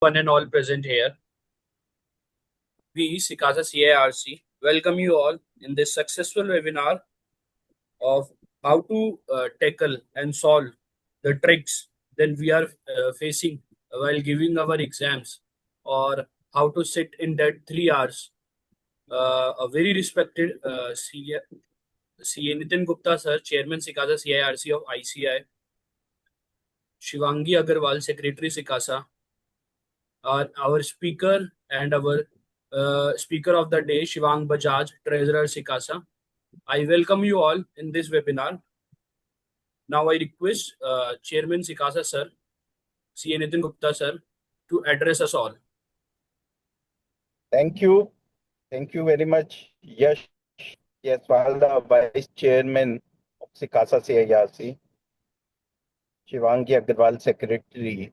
One and all present here. We, Sikasa CIRC, welcome you all in this successful webinar of how to tackle and solve the tricks that we are facing while giving our exams, or how to sit in that 3 hours. A very respected CA Nitin Gupta sir, Chairman Sikasa CIRC of ICI, Shivangi Agarwal, Secretary Sikasa, are our speaker and our speaker of the day, Shivang Bajaj, Treasurer Sikasa. I welcome you all in this webinar. Now I request Chairman Sikasa sir, CA Nitin Gupta sir, to address us all. Thank you. Thank you very much, Yash Yaswal, the Vice Chairman of Sikasa CIRC, Shivangi Agarwal, Secretary,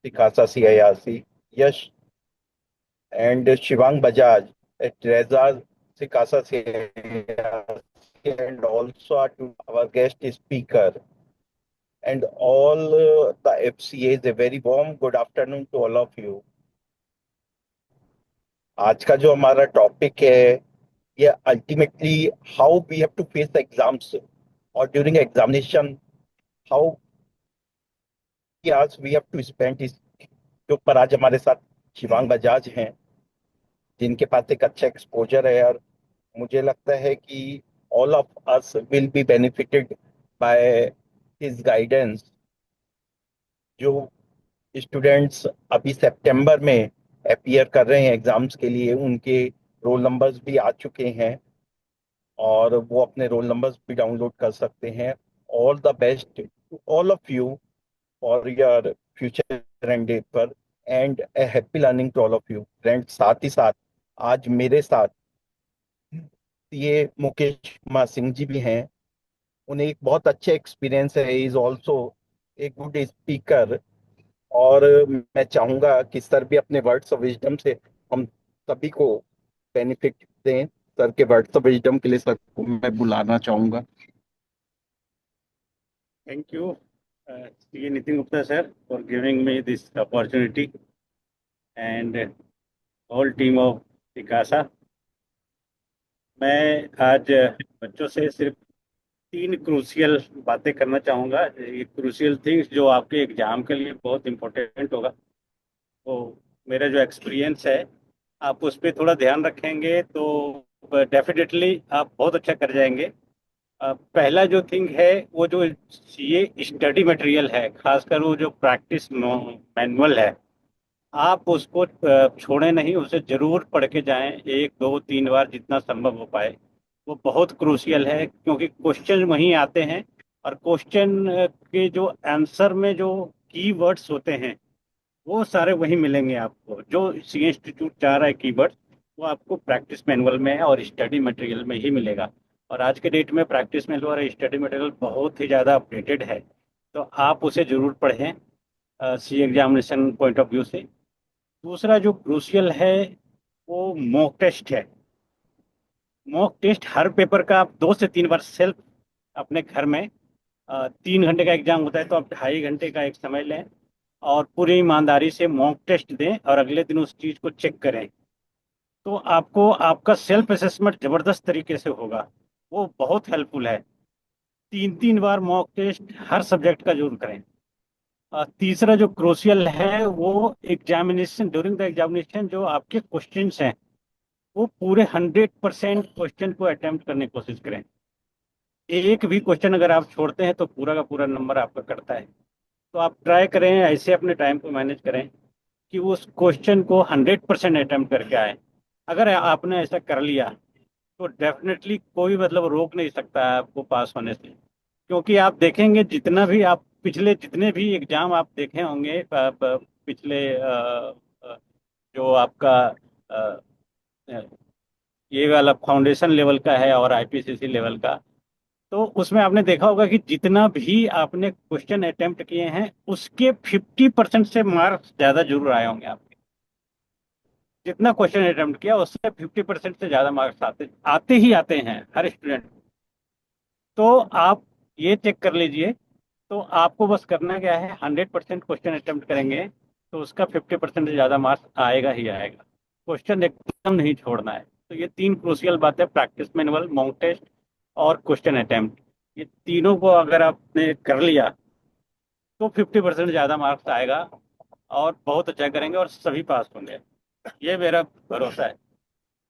Sikasa CIRC, Yash, and Shivang Bajaj, a Treasurer, Sikasa CIRC, and also to our guest speaker, and all the FCAs, a very warm good afternoon to all of you. आज का जो हमारा topic है ये ultimately how we have to face the exams और during examination how we have to spend इस के ऊपर आज हमारे साथ शिवांग बजाज हैं जिनके पास एक अच्छा एक्सपोजर है और मुझे लगता है कि all of us will be benefited by his guidance. जो स्टूडेंट्स अभी सितंबर में अपीयर कर रहे हैं एग्जाम्स के लिए उनके रोल नंबर्स भी आ चुके हैं और वो अपने रोल नंबर्स भी डाउनलोड कर सकते हैं। All the best to all of you for your future endeavour and a happy learning to all of you friends. साथ ही साथ आज मेरे साथ ये मुकेश कुमार सिंह जी भी हैं। उन्हें एक बहुत अच्छा एक्सपीरियंस है, is also a good speaker. और मैं चाहूंगा कि सर भी अपने वर्ड्स ऑफ विजडम से हम सभी को बेनिफिट दें। सर के वर्ड्स ऑफ विजडम के लिए सर को मैं बुलाना चाहूंगा। Thank you, C. Nitin Gupta sir, for giving me this opportunity and whole team of Picasa. मैं आज बच्चों से सिर्फ 3 क्रूशियल बातें करना चाहूँगा। ये क्रूशियल थिंग्स जो आपके एग्जाम के लिए बहुत इम्पोर्टेंट होगा। तो मेरा जो एक्सपीरियंस है आप उस पर थोड़ा ध्यान रखेंगे तो डेफिनेटली आप बहुत अच्छा कर जाएंगे। पहला जो थिंग है वो जो ये स्टडी मटेरियल है, खासकर वो जो प्रैक्टिस मैनुअल है, आप उसको छोड़ें नहीं, उसे जरूर पढ़ के जाएं 1 2 3 बार जितना संभव हो पाए। वो बहुत क्रूशियल है क्योंकि क्वेश्चन वहीं आते हैं और क्वेश्चन के जो आंसर में जो की वर्ड्स होते हैं वो सारे वहीं मिलेंगे आपको। जो सी इंस्टीट्यूट चाह रहा है कीवर्ड्स वो आपको प्रैक्टिस मैनुअल में और स्टडी मटेरियल में ही मिलेगा। और आज के डेट में प्रैक्टिस मैनुअल और स्टडी मटेरियल बहुत ही ज़्यादा अपडेटेड है, तो आप उसे ज़रूर पढ़ें सी एग्जामिनेशन पॉइंट ऑफ व्यू से। दूसरा जो क्रूशियल है वो मॉक टेस्ट है। मॉक टेस्ट हर पेपर का आप 2 से 3 बार सेल्फ अपने घर में 3 घंटे का एग्जाम होता है तो आप 2.5 घंटे का एक समय लें और पूरी ईमानदारी से मॉक टेस्ट दें और अगले दिन उस चीज़ को चेक करें। तो आपको आपका सेल्फ असेसमेंट ज़बरदस्त तरीके से होगा, वो बहुत हेल्पफुल है। 3 3 बार मॉक टेस्ट हर सब्जेक्ट का जरूर करें। तीसरा जो क्रूशियल है वो एग्जामिनेशन, ड्यूरिंग द एग्जामिनेशन जो आपके क्वेश्चंस हैं वो पूरे 100% क्वेश्चन को अटेम्प्ट करने की कोशिश करें। एक भी क्वेश्चन अगर आप छोड़ते हैं तो पूरा का पूरा नंबर आपका कटता है। तो आप ट्राई करें, ऐसे अपने टाइम को मैनेज करें कि उस क्वेश्चन को 100% अटेम्प्ट करके आए। अगर आपने ऐसा कर लिया तो डेफिनेटली कोई मतलब रोक नहीं सकता है आपको पास होने से। क्योंकि आप देखेंगे जितना भी आप पिछले जितने भी एग्जाम आप देखे होंगे पिछले जो आपका अ, ये वाला फाउंडेशन लेवल का है और आईपीसीसी लेवल का, तो उसमें आपने देखा होगा कि जितना भी आपने क्वेश्चन अटेम्प्ट किए हैं उसके 50% से मार्क्स ज़्यादा जरूर आए होंगे आपके। जितना क्वेश्चन अटेम्प्ट किया उससे 50% से ज़्यादा मार्क्स आते आते ही आते हैं हर स्टूडेंट। तो आप ये चेक कर लीजिए। तो आपको बस करना क्या है, 100% क्वेश्चन अटेम्प्ट करेंगे तो उसका 50% से ज़्यादा मार्क्स आएगा ही आएगा। क्वेश्चन एकदम नहीं छोड़ना है। तो ये तीन क्रूशियल बातें, प्रैक्टिस मैनुअल, मॉक टेस्ट और क्वेश्चन अटेम्प्ट, ये तीनों को अगर आपने कर लिया तो 50% ज़्यादा मार्क्स आएगा और बहुत अच्छा करेंगे और सभी पास होंगे, ये मेरा भरोसा है।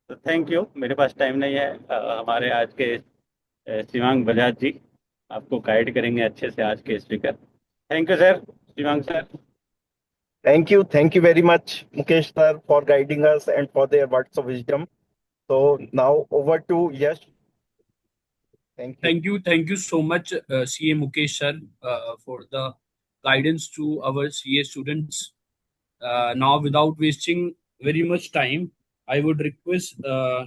तो थैंक यू। मेरे पास टाइम नहीं है। हमारे आज के शिवांग बजाज जी आपको गाइड करेंगे अच्छे से, आज के speaker. Thank you sir, Shivang sir. Thank you very much, Mukesh sir, for guiding us and for their words of wisdom. So now over to Yash. Thank you. Thank you so much, CA Mukesh sir, for the guidance to our CA students. Now, without wasting very much time, I would request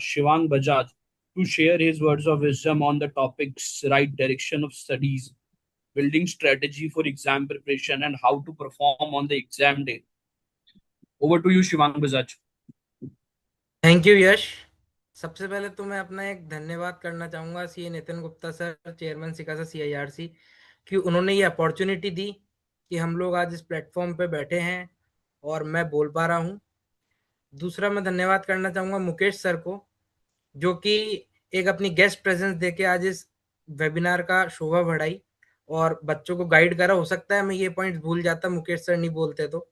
Shivang Bajaj to share his words of wisdom on the topics right direction of studies, building strategy for exam preparation, and how to perform on the exam day. Over to you, Shivang Bajaj. Thank you Yash. सबसे पहले तो मैं अपना एक धन्यवाद करना चाहूँगा सी नितिन गुप्ता सर, चेयरमैन सिकासा CIRC, कि उन्होंने ये अपॉर्चुनिटी दी कि हम लोग आज इस प्लेटफॉर्म पे बैठे हैं और मैं बोल पा रहा हूँ। दूसरा मैं धन्यवाद करना चाहूँगा मुकेश सर को, जो कि एक अपनी गेस्ट प्रेजेंस देके आज इस वेबिनार का शोभा बढ़ाई और बच्चों को गाइड करा। हो सकता है मैं ये पॉइंट्स भूल जाता, मुकेश सर नहीं बोलते तो।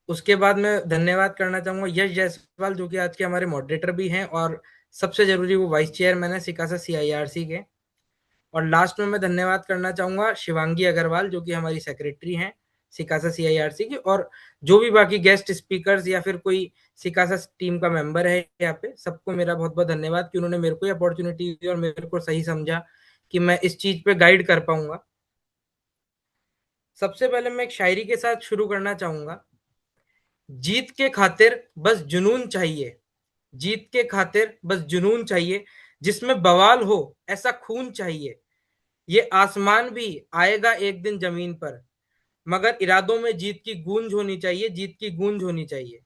उसके बाद मैं धन्यवाद करना चाहूंगा यश जायसवाल, जो कि आज के हमारे मॉडरेटर भी हैं और सबसे जरूरी वो वाइस चेयरमैन है सिकासा CIRC के। और लास्ट में मैं धन्यवाद करना चाहूंगा शिवांगी अग्रवाल, जो कि हमारी सेक्रेटरी हैं सिकासा CIRC की, और जो भी बाकी गेस्ट स्पीकर्स या फिर कोई सिकासा टीम का मेंबर है यहाँ पे, सबको मेरा बहुत बहुत धन्यवाद कि उन्होंने मेरे को अपॉर्चुनिटी दी और मेरे को सही समझा कि मैं इस चीज पे गाइड कर पाऊंगा। सबसे पहले मैं एक शायरी के साथ शुरू करना चाहूंगा। जीत के खातिर बस जुनून चाहिए, जीत के खातिर बस जुनून चाहिए, जिसमें बवाल हो ऐसा खून चाहिए। ये आसमान भी आएगा एक दिन जमीन पर, मगर इरादों में जीत की गूंज होनी चाहिए, जीत की गूंज होनी चाहिए।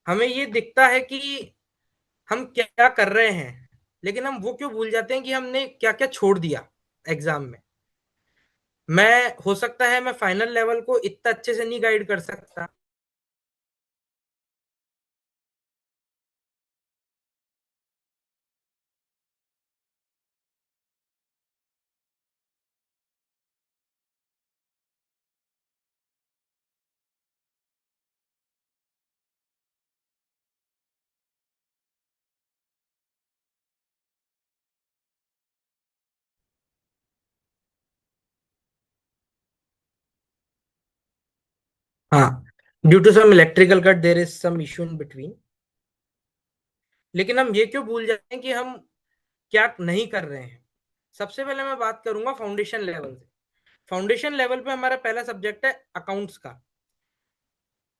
हमें ये दिखता है कि हम क्या कर रहे हैं, लेकिन हम वो क्यों भूल जाते हैं कि हमने क्या क्या छोड़ दिया एग्जाम में। मैं हो सकता है मैं फाइनल लेवल को इतना अच्छे से नहीं गाइड कर सकता, हाँ, due to some electrical cut there is some issue in between. लेकिन हम ये क्यों भूल जाते हैं कि हम क्या नहीं कर रहे हैं। सबसे पहले मैं बात करूंगा फाउंडेशन लेवल से। फाउंडेशन लेवल पे हमारा पहला सब्जेक्ट है अकाउंट्स का।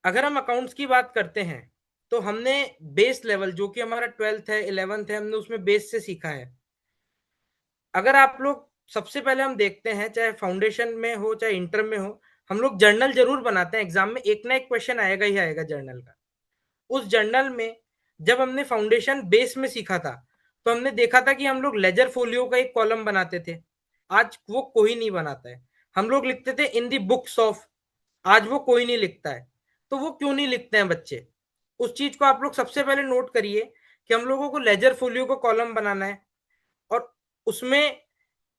अगर हम अकाउंट्स की बात करते हैं तो हमने बेस लेवल, जो कि हमारा 12th है 11th है, हमने उसमें बेस से सीखा है। अगर आप लोग सबसे पहले हम देखते हैं, चाहे फाउंडेशन में हो चाहे इंटर में हो, हम लोग जर्नल जरूर बनाते हैं। एग्जाम में एक ना एक क्वेश्चन आएगा ही आएगा जर्नल का। उस जर्नल में जब हमने फाउंडेशन बेस में सीखा था तो हमने देखा था कि हम लोग लेजर फोलियो का एक कॉलम बनाते थे। आज वो कोई नहीं बनाता है। हम लोग लिखते थे इन दी बुक्स ऑफ, आज वो कोई नहीं लिखता है। तो वो क्यों नहीं लिखते हैं बच्चे, उस चीज को आप लोग सबसे पहले नोट करिए कि हम लोगों को लेजर फोलियो का कॉलम बनाना है और उसमें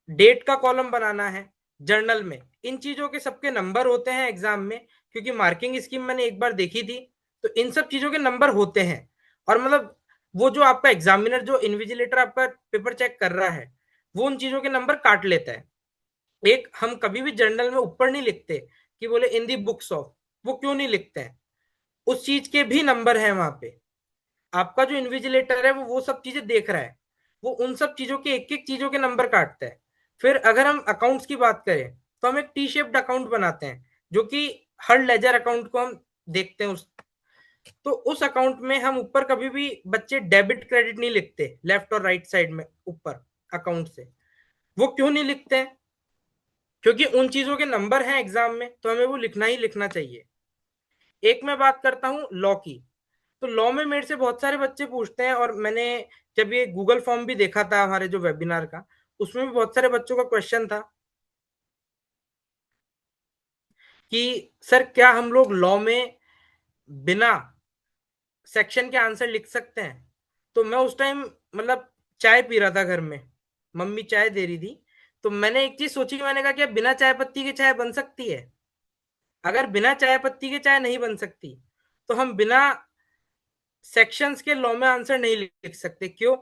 डेट का कॉलम बनाना है। जर्नल में इन चीजों के सबके नंबर होते हैं एग्जाम में, क्योंकि मार्किंग स्कीम मैंने एक बार देखी थी, तो इन सब चीजों के नंबर होते हैं। और मतलब वो जो आपका एग्जामिनर, जो इन्विजिलेटर आपका पेपर चेक कर रहा है, वो उन चीजों के नंबर काट लेता है। एक हम कभी भी जर्नल में ऊपर नहीं लिखते कि बोले इन दी बुक्स ऑफ, वो क्यों नहीं लिखते हैं, उस चीज के भी नंबर है वहां पे। आपका जो इन्विजिलेटर है वो सब चीजें देख रहा है, वो उन सब चीजों के एक एक चीजों के नंबर काटता है। फिर अगर हम अकाउंट्स की बात करें तो हम एक टी शेप्ड अकाउंट बनाते हैं, जो कि हर लेजर अकाउंट को हम देखते हैं तो उस अकाउंट में हम ऊपर कभी भी बच्चे डेबिट क्रेडिट नहीं लिखते, लेफ्ट और राइट साइड में ऊपर अकाउंट से। वो क्यों नहीं लिखते हैं, क्योंकि उन चीजों के नंबर हैं एग्जाम में, तो हमें वो लिखना ही लिखना चाहिए। एक मैं बात करता हूँ लॉ की। तो लॉ में मेरे से बहुत सारे बच्चे पूछते हैं, और मैंने जब ये गूगल फॉर्म भी देखा था हमारे जो वेबिनार का, उसमें भी बहुत सारे बच्चों का क्वेश्चन था कि सर क्या हम लोग लॉ में बिना सेक्शन के आंसर लिख सकते हैं? तो मैं उस टाइम मतलब चाय पी रहा था घर में, मम्मी चाय दे रही थी, तो मैंने एक चीज सोची, मैंने कहा क्या बिना चाय पत्ती के चाय बन सकती है? अगर बिना चाय पत्ती के चाय नहीं बन सकती तो हम बिना सेक्शंस के लॉ में आंसर नहीं लिख सकते। क्यों?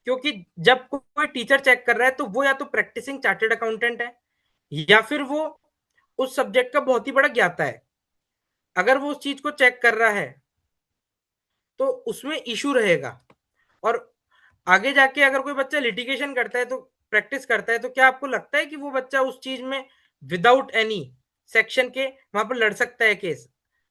क्योंकि जब कोई टीचर चेक कर रहा है तो वो या तो प्रैक्टिसिंग चार्टर्ड अकाउंटेंट है या फिर वो उस सब्जेक्ट का बहुत ही बड़ा ज्ञाता है। अगर वो उस चीज को चेक कर रहा है तो उसमें इशू रहेगा। और आगे जाके अगर कोई बच्चा लिटिगेशन करता है तो प्रैक्टिस करता है, तो क्या आपको लगता है कि वो बच्चा उस चीज में विदाउट एनी सेक्शन के वहां पर लड़ सकता है केस?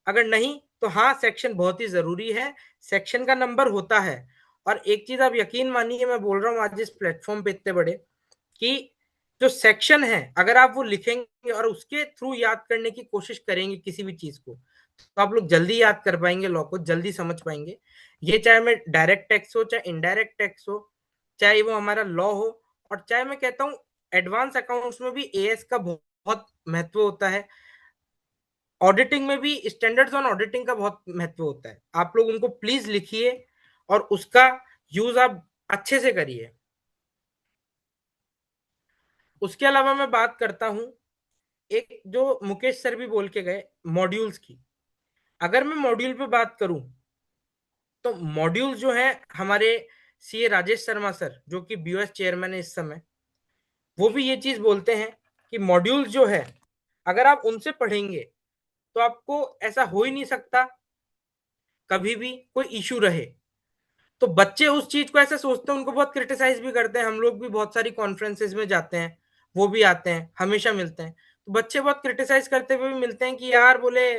अगर नहीं तो हाँ, सेक्शन बहुत ही जरूरी है, सेक्शन का नंबर होता है। और एक चीज आप यकीन मानिए, मैं बोल रहा हूँ आज इस प्लेटफॉर्म पे इतने बड़े, कि जो सेक्शन है अगर आप वो लिखेंगे और उसके थ्रू याद करने की कोशिश करेंगे किसी भी चीज को, तो आप लोग जल्दी याद कर पाएंगे, लॉ को जल्दी समझ पाएंगे। ये चाहे मैं डायरेक्ट टैक्स हो चाहे इनडायरेक्ट टैक्स हो, चाहे वो हमारा लॉ हो, और चाहे मैं कहता हूँ एडवांस अकाउंट्स में भी एएस का बहुत महत्व होता है। ऑडिटिंग में भी स्टैंडर्ड्स ऑन ऑडिटिंग का बहुत महत्व होता है। आप लोग उनको प्लीज लिखिए और उसका यूज आप अच्छे से करिए। उसके अलावा मैं बात करता हूं, एक जो मुकेश सर भी बोल के गए, मॉड्यूल्स की। अगर मैं मॉड्यूल पे बात करूं तो मॉड्यूल जो है हमारे सीए राजेश शर्मा सर, जो कि बीओएस चेयरमैन है इस समय, वो भी ये चीज बोलते हैं कि मॉड्यूल जो है अगर आप उनसे पढ़ेंगे तो आपको ऐसा हो ही नहीं सकता कभी भी कोई इशू रहे। तो बच्चे उस चीज को ऐसे सोचते हैं, उनको बहुत क्रिटिसाइज भी करते हैं। हम लोग भी बहुत सारी कॉन्फ्रेंसेज में जाते हैं, वो भी आते हैं, हमेशा मिलते हैं, तो बच्चे बहुत क्रिटिसाइज करते हुए भी मिलते हैं कि यार बोले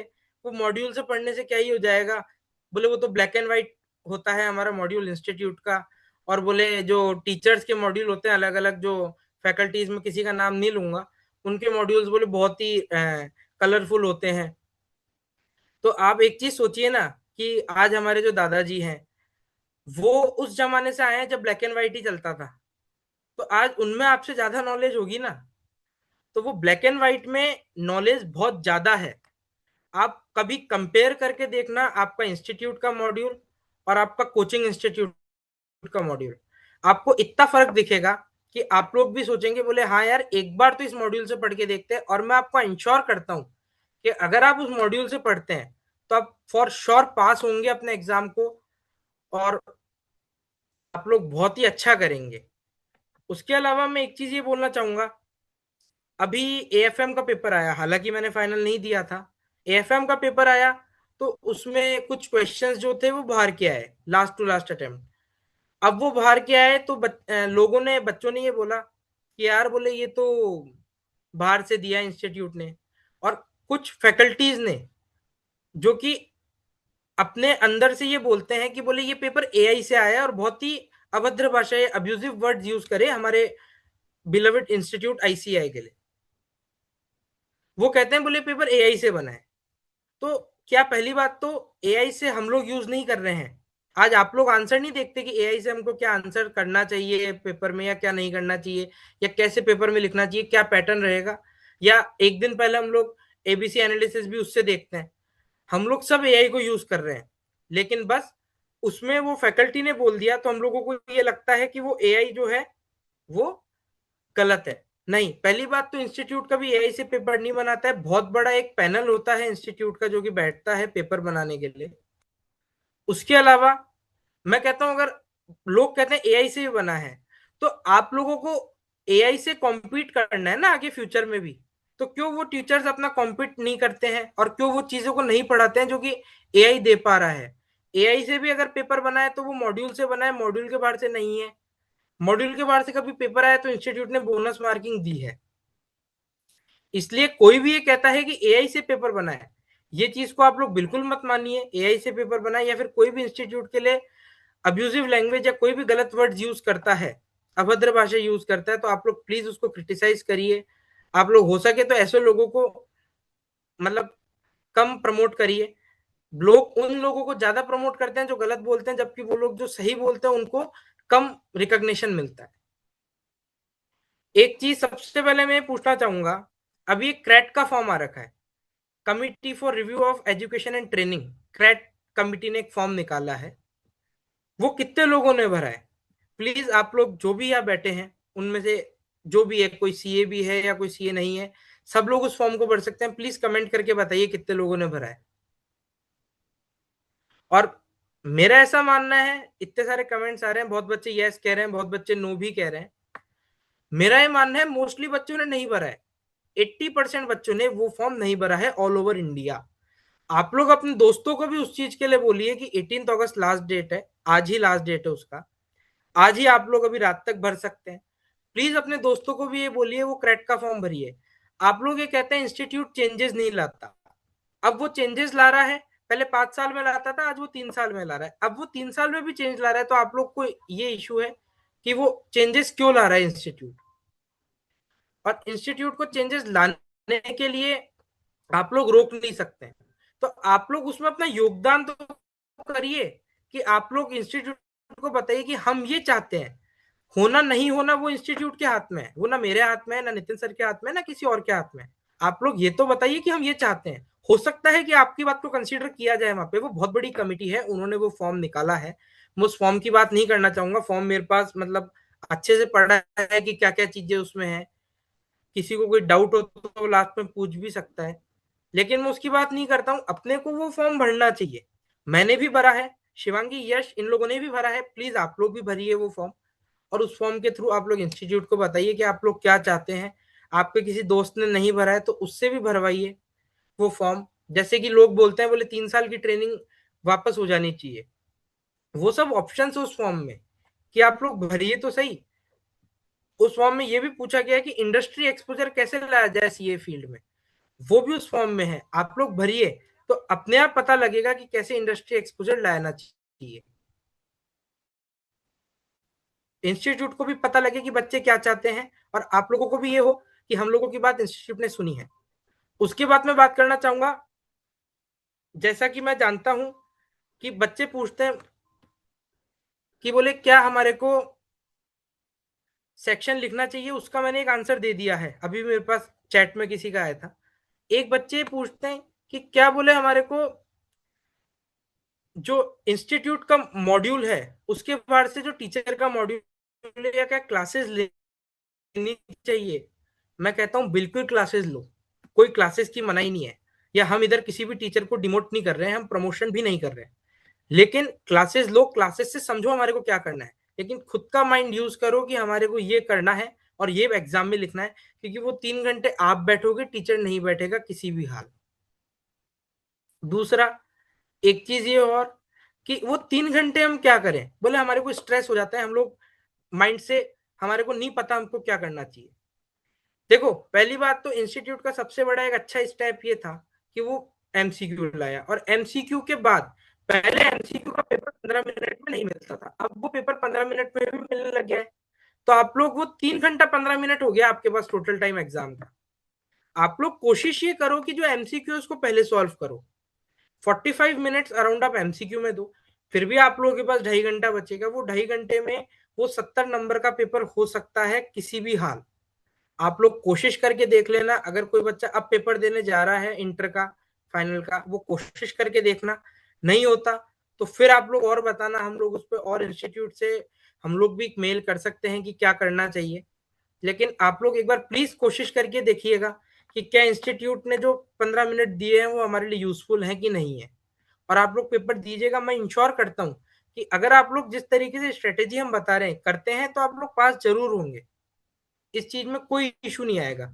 वो मॉड्यूल से पढ़ने से क्या ही हो जाएगा, बोले वो तो ब्लैक एंड व्हाइट होता है हमारा मॉड्यूल इंस्टीट्यूट का, और बोले जो टीचर्स के मॉड्यूल होते हैं अलग अलग, जो फैकल्टीज में किसी का नाम नहीं लूंगा, उनके मॉड्यूल्स बोले बहुत ही कलरफुल होते हैं। तो आप एक चीज सोचिए ना कि आज हमारे जो दादाजी हैं वो उस जमाने से आए हैं जब ब्लैक एंड व्हाइट ही चलता था, तो आज उनमें आपसे ज्यादा नॉलेज होगी ना। तो वो ब्लैक एंड व्हाइट में नॉलेज बहुत ज्यादा है। आप कभी कंपेयर करके देखना आपका इंस्टीट्यूट का मॉड्यूल और आपका कोचिंग इंस्टीट्यूट का मॉड्यूल, आपको इतना फर्क दिखेगा कि आप लोग भी सोचेंगे बोले हाँ यार एक बार तो इस मॉड्यूल से पढ़ के देखते हैं। और मैं आपको इंश्योर करता हूं कि अगर आप उस मॉड्यूल से पढ़ते हैं तो आप फॉर श्योर पास होंगे अपने एग्जाम को, और आप लोग बहुत ही अच्छा करेंगे। उसके अलावा मैं एक चीज ये बोलना चाहूंगा, अभी एएफएम का पेपर आया, हालांकि मैंने फाइनल नहीं दिया था। एएफएम का पेपर आया तो उसमें कुछ क्वेश्चंस जो थे वो बाहर के आए, लास्ट टू लास्ट अटेम्प्ट। अब वो बाहर के आए तो लोगों ने, बच्चों ने ये बोला कि यार बोले ये तो बाहर से दिया इंस्टीट्यूट ने। और कुछ फैकल्टीज ने जो कि अपने अंदर से ये बोलते हैं कि बोले ये पेपर एआई से आया है, और बहुत ही अभद्र भाषा, अब्यूजिव वर्ड यूज करे हमारे बिलवेड इंस्टीट्यूट आईसीआई के लिए। वो कहते हैं बोले पेपर एआई से बना है। तो क्या पहली बात तो एआई से हम लोग यूज नहीं कर रहे हैं। आज आप लोग आंसर नहीं देखते कि एआई से हमको क्या आंसर करना चाहिए पेपर में या क्या नहीं करना चाहिए, या कैसे पेपर में लिखना चाहिए, क्या पैटर्न रहेगा। या एक दिन पहले हम लोग एबीसी एनालिसिस भी उससे देखते हैं। हम लोग सब एआई को यूज कर रहे हैं, लेकिन बस उसमें वो फैकल्टी ने बोल दिया तो हम लोगों को ये लगता है कि वो एआई जो है वो गलत है। नहीं, पहली बात तो इंस्टीट्यूट कभी एआई से पेपर नहीं बनाता है। बहुत बड़ा एक पैनल होता है इंस्टीट्यूट का जो कि बैठता है पेपर बनाने के लिए। उसके अलावा मैं कहता हूं अगर लोग कहते हैं एआई से भी बना है, तो आप लोगों को एआई से कॉम्पीट करना है ना आगे फ्यूचर में भी। तो क्यों वो टीचर्स अपना कॉम्पीट नहीं करते हैं और क्यों वो चीजों को नहीं पढ़ाते हैं जो कि एआई दे पा रहा है? एआई से भी अगर पेपर बना है तो वो मॉड्यूल से बना है, मॉड्यूल के बाहर से नहीं है। मॉड्यूल के बाहर से कभी पेपर आया तो इंस्टीट्यूट ने बोनस मार्किंग दी है। इसलिए कोई भी ये कहता है कि एआई से पेपर बना है, ये चीज को आप लोग बिल्कुल मत मानिए। एआई से पेपर बना है या फिर कोई भी इंस्टीट्यूट के लिए अब्यूजिव लैंग्वेज या कोई भी गलत वर्ड यूज करता है, अभद्र भाषा यूज करता है, तो आप लोग प्लीज उसको क्रिटिसाइज करिए। आप लोग हो सके तो ऐसे लोगों को मतलब कम प्रमोट करिए। लोग उन लोगों को ज्यादा प्रमोट करते हैं जो गलत बोलते हैं, जबकि वो लोग जो सही बोलते हैं उनको कम रिकॉग्निशन मिलता है। एक चीज सबसे पहले मैं पूछना चाहूंगा, अभी एक क्रैट का फॉर्म आ रखा है, committee for review of education and training, क्रैट कमिटी ने एक फॉर्म निकाला है, वो कितने लोगों ने भरा है? प्लीज आप लोग जो भी यहाँ बैठे हैं उनमें से जो भी है, कोई सीए भी है या कोई सीए नहीं है, सब लोग उस फॉर्म को भर सकते हैं। प्लीज कमेंट करके बताइए कितने लोगों ने भरा है। और मेरा ऐसा मानना है, इतने सारे कमेंट्स आ रहे हैं, बहुत बच्चे यस कह रहे हैं, बहुत बच्चे नो भी कह रहे हैं, मेरा ये मानना है मोस्टली बच्चों ने नहीं भरा है। 80% बच्चों ने वो फॉर्म नहीं भरा है ऑल ओवर इंडिया। आप लोग अपने दोस्तों को भी उस चीज के लिए बोलिए कि 18 अगस्त लास्ट डेट है, आज ही लास्ट डेट है उसका, आज ही आप लोग अभी रात तक भर सकते हैं। प्लीज अपने दोस्तों को भी ये बोलिए वो क्रैट का फॉर्म भरिए। आप लोग ये कहते हैं इंस्टीट्यूट चेंजेस नहीं लाता, अब वो चेंजेस ला रहा है। पहले 5 साल में लाता था, आज वो 3 साल में ला रहा है। अब वो 3 साल में भी चेंज ला रहा है, तो आप लोग को ये इशू है कि वो चेंजेस क्यों ला रहा है इंस्टीट्यूट। और इंस्टीट्यूट को चेंजेस लाने के लिए आप लोग रोक नहीं सकते हैं, तो आप लोग उसमें अपना योगदान तो करिए कि आप लोग इंस्टीट्यूट को बताइए कि हम ये चाहते हैं। होना नहीं होना वो इंस्टीट्यूट के हाथ में है, वो ना मेरे हाथ में है, ना नितिन सर के हाथ में है, ना किसी और के हाथ में है। आप लोग ये तो बताइए कि हम ये चाहते हैं। हो सकता है कि आपकी बात को कंसीडर किया जाए वहां पे, वो बहुत बड़ी कमेटी है, उन्होंने वो फॉर्म निकाला है। मैं उस फॉर्म की बात नहीं करना चाहूंगा, फॉर्म मेरे पास मतलब अच्छे से पढ़ा है कि क्या क्या चीजें उसमें है। किसी को कोई डाउट हो तो लास्ट में पूछ भी सकता है, लेकिन मैं उसकी बात नहीं करता हूँ। अपने को वो फॉर्म भरना चाहिए। मैंने भी भरा है, शिवांगी, यश, इन लोगों ने भी भरा है। प्लीज आप लोग भी भरिए वो फॉर्म, और उस फॉर्म के थ्रू आप लोग इंस्टीट्यूट को बताइए कि आप लोग क्या चाहते हैं। आपके किसी दोस्त ने नहीं भरा है तो उससे भी भरवाइए वो फॉर्म। जैसे कि लोग बोलते हैं, बोले 3 साल की ट्रेनिंग वापस हो जानी चाहिए, वो सब ऑप्शन है उस फॉर्म में कि आप लोग भरिए तो सही। उस फॉर्म में ये भी पूछा गया है कि इंडस्ट्री एक्सपोजर कैसे लाया जाए सीए फील्ड में, वो भी उस फॉर्म में है। आप लोग भरिए तो अपने आप पता लगेगा कि कैसे इंडस्ट्री एक्सपोजर लाना चाहिए। इंस्टीट्यूट को भी पता लगे कि बच्चे क्या चाहते हैं, और आप लोगों को भी ये हो कि हम लोगों की बात इंस्टीट्यूट ने सुनी है। उसके बाद मैं बात करना चाहूंगा, जैसा कि मैं जानता हूं कि बच्चे पूछते हैं कि बोले क्या हमारे को सेक्शन लिखना चाहिए, उसका मैंने एक आंसर दे दिया है, अभी मेरे पास चैट में किसी का आया था। एक बच्चे पूछते हैं कि क्या बोले हमारे को जो इंस्टीट्यूट का मॉड्यूल है उसके बाहर से जो टीचर का मॉड्यूल है या क्या क्लासेस लेनी चाहिए। मैं कहता हूं बिल्कुल क्लासेस लो, कोई क्लासेस की मनाही नहीं है, या हम इधर किसी भी टीचर को डिमोट नहीं कर रहे हैं, हम प्रमोशन भी नहीं कर रहे हैं। लेकिन क्लासेस लो, क्लासेस से समझो हमारे को क्या करना है, लेकिन खुद का माइंड यूज करो कि हमारे को ये करना है और ये एग्जाम में लिखना है, क्योंकि वो 3 घंटे आप बैठोगे, टीचर नहीं बैठेगा किसी भी हाल। दूसरा, एक चीज ये और कि वो 3 घंटे हम क्या करें, बोले हमारे को स्ट्रेस हो जाता है, हम लोग माइंड से हमारे को नहीं पता हमको क्या करना चाहिए। देखो, पहली बात तो इंस्टीट्यूट का सबसे बड़ा एक अच्छा स्टेप ये था कि वो एमसीक्यू लाया, और एमसीक्यू के बाद पहले एमसीक्यू का पेपर 15 मिनट में नहीं मिलता था, अब वो पेपर 15 मिनट में भी मिलने लग गया है। तो आप लोग वो 3 घंटा 15 मिनट हो गया आपके पास टोटल टाइम एग्जाम का। आप लोग कोशिश ये करो कि जो एमसीक्यू उसको पहले सॉल्व करो। 45 मिनट्स अराउंड आप एमसीक्यू में दो, फिर भी आप लोगों के पास 2.5 घंटा बचेगा। वो 2.5 घंटे में वो 70 नंबर का पेपर हो सकता है किसी भी हाल। आप लोग कोशिश करके देख लेना, अगर कोई बच्चा अब पेपर देने जा रहा है इंटर का फाइनल का, वो कोशिश करके देखना, नहीं होता तो फिर आप लोग और बताना, हम लोग उस पर और इंस्टीट्यूट से हम लोग भी मेल कर सकते हैं कि क्या करना चाहिए। लेकिन आप लोग एक बार प्लीज कोशिश करके देखिएगा कि क्या इंस्टीट्यूट ने जो 15 मिनट दिए हैं वो हमारे लिए यूजफुल है कि नहीं है, और आप लोग पेपर दीजिएगा। मैं इंश्योर करता हूँ कि अगर आप लोग जिस तरीके से स्ट्रेटेजी हम बता रहे हैं करते हैं तो आप लोग पास जरूर होंगे, इस चीज में कोई इशू नहीं आएगा।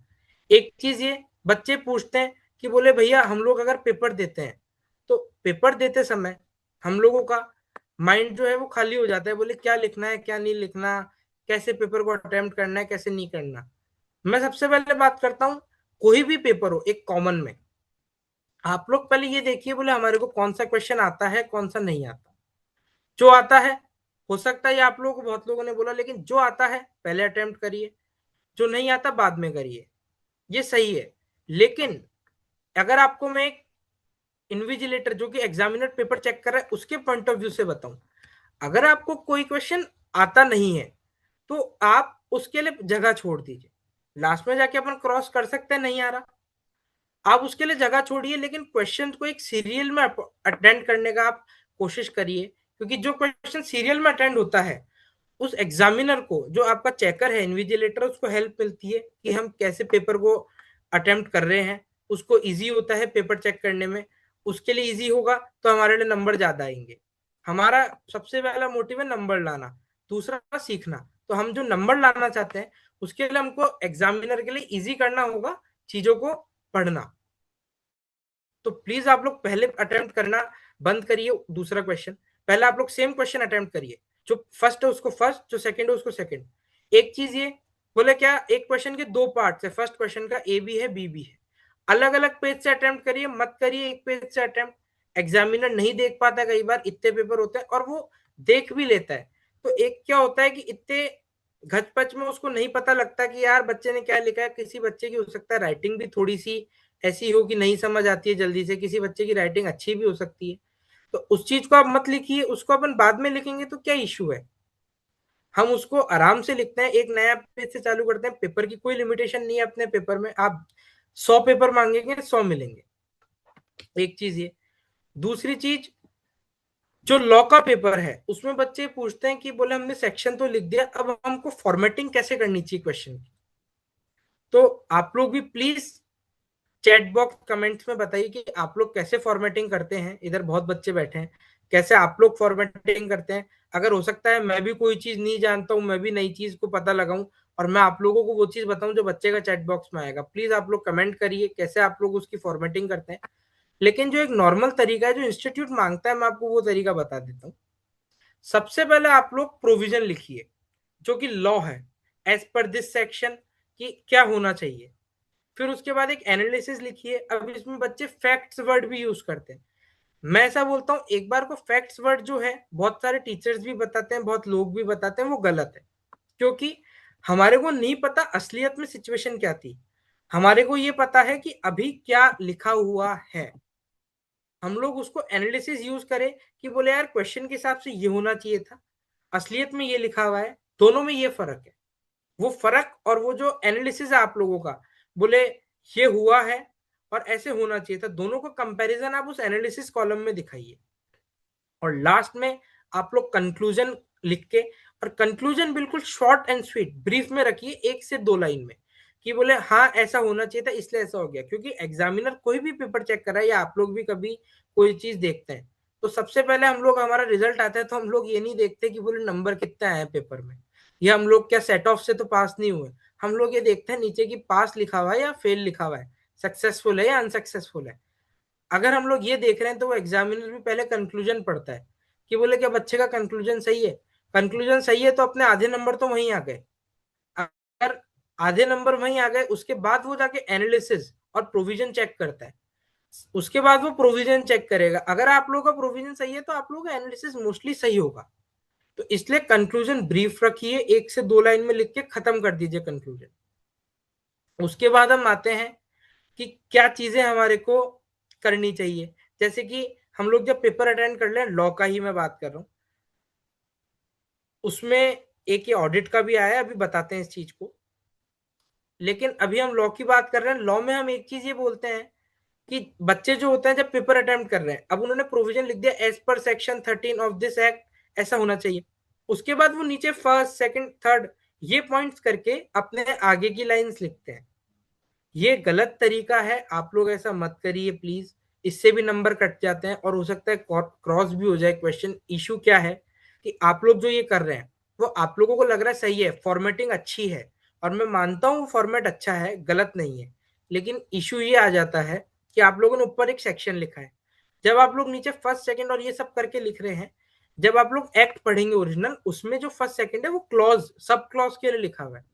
एक चीज ये, बच्चे पूछते हैं कि बोले भैया हम लोग अगर पेपर देते हैं तो पेपर देते समय हम लोगों का माइंड जो है वो खाली हो जाता है, बोले क्या लिखना है क्या नहीं लिखना, कैसे पेपर को अटेम्प्ट करना है कैसे नहीं करना। मैं सबसे पहले बात करता हूँ, कोई भी पेपर हो एक कॉमन में, आप लोग पहले ये देखिए बोले हमारे को कौन सा क्वेश्चन आता है कौन सा नहीं आता। जो आता है, हो सकता है आप लोगों को बहुत लोगों ने बोला, लेकिन जो आता है पहले अटेम्प्ट करिए, जो नहीं आता बाद में करिए, ये सही है। लेकिन अगर आपको मैं एक इन्विजिलेटर जो कि एग्जामिनर पेपर चेक कर रहा है उसके पॉइंट ऑफ व्यू से बताऊं, अगर आपको कोई क्वेश्चन आता नहीं है तो आप उसके लिए जगह छोड़ दीजिए, लास्ट में जाके अपन क्रॉस कर सकते हैं, नहीं आ रहा आप उसके लिए जगह छोड़िए, लेकिन क्वेश्चन को एक सीरियल में अटेंड करने का आप कोशिश करिए, क्योंकि जो क्वेश्चन सीरियल में अटेंड होता है उस एग्जामिनर को, जो आपका चेकर है, इन्विजिलेटर, उसको हेल्प मिलती है कि हम कैसे पेपर को अटेम्प्ट कर रहे हैं, उसको इजी होता है पेपर चेक करने में, उसके लिए इजी होगा तो हमारे लिए नंबर ज्यादा आएंगे। हमारा सबसे पहला मोटिव है नंबर लाना, दूसरा सीखना। तो हम जो नंबर लाना चाहते हैं उसके लिए हमको एग्जामिनर के लिए इजी करना होगा चीजों को पढ़ना। तो प्लीज आप लोग पहले अटेम्प्ट करना बंद करिए दूसरा क्वेश्चन, पहले आप लोग सेम क्वेश्चन अटेम्प्ट करिए, जो फर्स्ट है उसको फर्स्ट, जो सेकंड है उसको सेकंड। एक चीज ये बोले क्या, एक क्वेश्चन के दो पार्ट है, फर्स्ट क्वेश्चन का ए भी है बी भी है, अलग अलग पेज से अटेम्प्ट करिए, मत करिए एक पेज से अटेम्प्ट। एग्जामिनर नहीं देख पाता, कई बार इतने पेपर होते हैं, और वो देख भी लेता है तो एक क्या होता है कि इतने घचपच में उसको नहीं पता लगता कि यार बच्चे ने क्या लिखा है। किसी बच्चे की हो सकता है राइटिंग भी थोड़ी सी ऐसी हो कि नहीं समझ आती है जल्दी से, किसी बच्चे की राइटिंग अच्छी भी हो सकती है। तो उस चीज को आप मत लिखिए, उसको अपन बाद में लिखेंगे तो क्या इश्यू है। हम उसको आराम से लिखते हैं, एक नया पेज से चालू करते हैं। पेपर की कोई लिमिटेशन नहीं है अपने पेपर में, आप 100 पेपर मांगेंगे 100 मिलेंगे। एक चीज ये। दूसरी चीज, जो लॉ का पेपर है उसमें बच्चे पूछते हैं कि बोले हमने सेक्शन तो लिख दिया, अब हमको फॉर्मेटिंग कैसे करनी चाहिए क्वेश्चन की। तो आप लोग भी प्लीज चैट बॉक्स कमेंट्स में बताइए कि आप लोग कैसे फॉर्मेटिंग करते हैं। इधर बहुत बच्चे बैठे हैं, कैसे आप लोग फॉर्मेटिंग करते हैं। अगर हो सकता है मैं भी कोई चीज नहीं जानता हूं, मैं भी नई चीज को पता लगाऊं और मैं आप लोगों को वो चीज बताऊं जो बच्चे का चैट बॉक्स में आएगा। प्लीज आप लोग कमेंट करिए कैसे आप लोग उसकी फॉर्मेटिंग करते हैं। लेकिन जो एक नॉर्मल तरीका है जो इंस्टीट्यूट मांगता है, मैं आपको वो तरीका बता देता हूँ। सबसे पहले आप लोग प्रोविजन लिखिए, जो कि लॉ है, एज पर दिस सेक्शन कि क्या होना चाहिए। फिर उसके बाद एक एनालिसिस लिखिए। अब इसमें बच्चे फैक्ट्स वर्ड भी यूज करते हैं। मैं ऐसा बोलता हूं, एक बार को फैक्ट्स वर्ड जो है बहुत सारे टीचर्स भी बताते हैं, बहुत लोग भी बताते हैं, वो गलत है। क्योंकि हमारे को नहीं पता असलियत में सिचुएशन क्या थी, हमारे को ये पता है कि अभी क्या लिखा हुआ है। हम लोग उसको एनालिसिस यूज करें कि बोले यार क्वेश्चन के हिसाब से ये होना चाहिए था, असलियत में ये लिखा हुआ है, दोनों में ये फर्क है। वो फर्क और वो जो एनालिसिस है आप लोगों का, बोले ये हुआ है और ऐसे होना चाहिए था, दोनों का कंपैरिजन आप उस एनालिसिस कॉलम में दिखाइए। और लास्ट में आप लोग कंक्लूजन लिख के, और कंक्लूजन बिल्कुल शॉर्ट एंड स्वीट ब्रीफ में रखिए, 1 से 2 लाइन में, कि बोले हाँ ऐसा होना चाहिए था इसलिए ऐसा हो गया। क्योंकि एग्जामिनर कोई भी पेपर चेक कर रहा है, या आप लोग भी कभी कोई चीज देखते हैं, तो सबसे पहले हम लोग, हमारा रिजल्ट आता है तो हम लोग ये नहीं देखते कि बोले नंबर कितने आए पेपर में, या हम लोग क्या सेट ऑफ से तो पास नहीं हुए। हम लोग ये देखते हैं नीचे की पास लिखा हुआ है या फेल लिखा हुआ है, सक्सेसफुल है या अनसक्सेसफुल है। अगर हम लोग ये देख रहे हैं तो वो एग्जामिनर भी पहले कंक्लूजन पढ़ता है कि बोले क्या बच्चे का कंक्लूजन सही है। कंक्लूजन सही है तो अपने आधे नंबर तो वहीं आ गए। अगर आधे नंबर वहीं आ गए, उसके बाद वो जाके एनालिसिस और प्रोविजन चेक करता है। उसके बाद वो प्रोविजन चेक करेगा, अगर आप लोगों का प्रोविजन सही है तो आप लोगों का एनालिसिस मोस्टली सही होगा। तो इसलिए कंक्लूजन ब्रीफ रखिए, 1 से 2 लाइन में लिख के खत्म कर दीजिए कंक्लूजन। उसके बाद हम आते हैं कि क्या चीजें हमारे को करनी चाहिए। जैसे कि हम लोग जब पेपर अटेंड कर ले, लॉ का ही मैं बात कर रहा हूं, उसमें एक ये ऑडिट का भी आया है, अभी बताते हैं इस चीज को। लेकिन अभी हम लॉ की बात कर रहे हैं। लॉ में हम एक चीज ये बोलते हैं कि बच्चे जो होते हैं जब पेपर अटेम्प्ट कर रहे हैं, अब उन्होंने प्रोविजन लिख दिया as per section 13 of this act, ऐसा होना चाहिए। उसके बाद वो नीचे फर्स्ट सेकंड थर्ड ये पॉइंट्स करके अपने आगे की लाइंस लिखते हैं। ये गलत तरीका है, आप लोग ऐसा मत करिए प्लीज। इससे भी नंबर कट जाते हैं और हो सकता है क्रॉस भी हो जाए क्वेश्चन। इशू क्या है कि आप लोग जो ये कर रहे हैं वो आप लोगों को लग रहा है सही है, फॉर्मेटिंग अच्छी है, और मैं मानता हूँ फॉर्मेट अच्छा है, गलत नहीं है। लेकिन इशू ये आ जाता है कि आप लोगों ने ऊपर एक सेक्शन लिखा है, जब आप लोग नीचे फर्स्ट सेकंड और ये सब करके लिख रहे हैं, जब आप लोग एक्ट पढ़ेंगे ओरिजिनल, उसमें जो फर्स्ट सेकंड है वो क्लॉज सब क्लॉज के लिए लिखा हुआ है।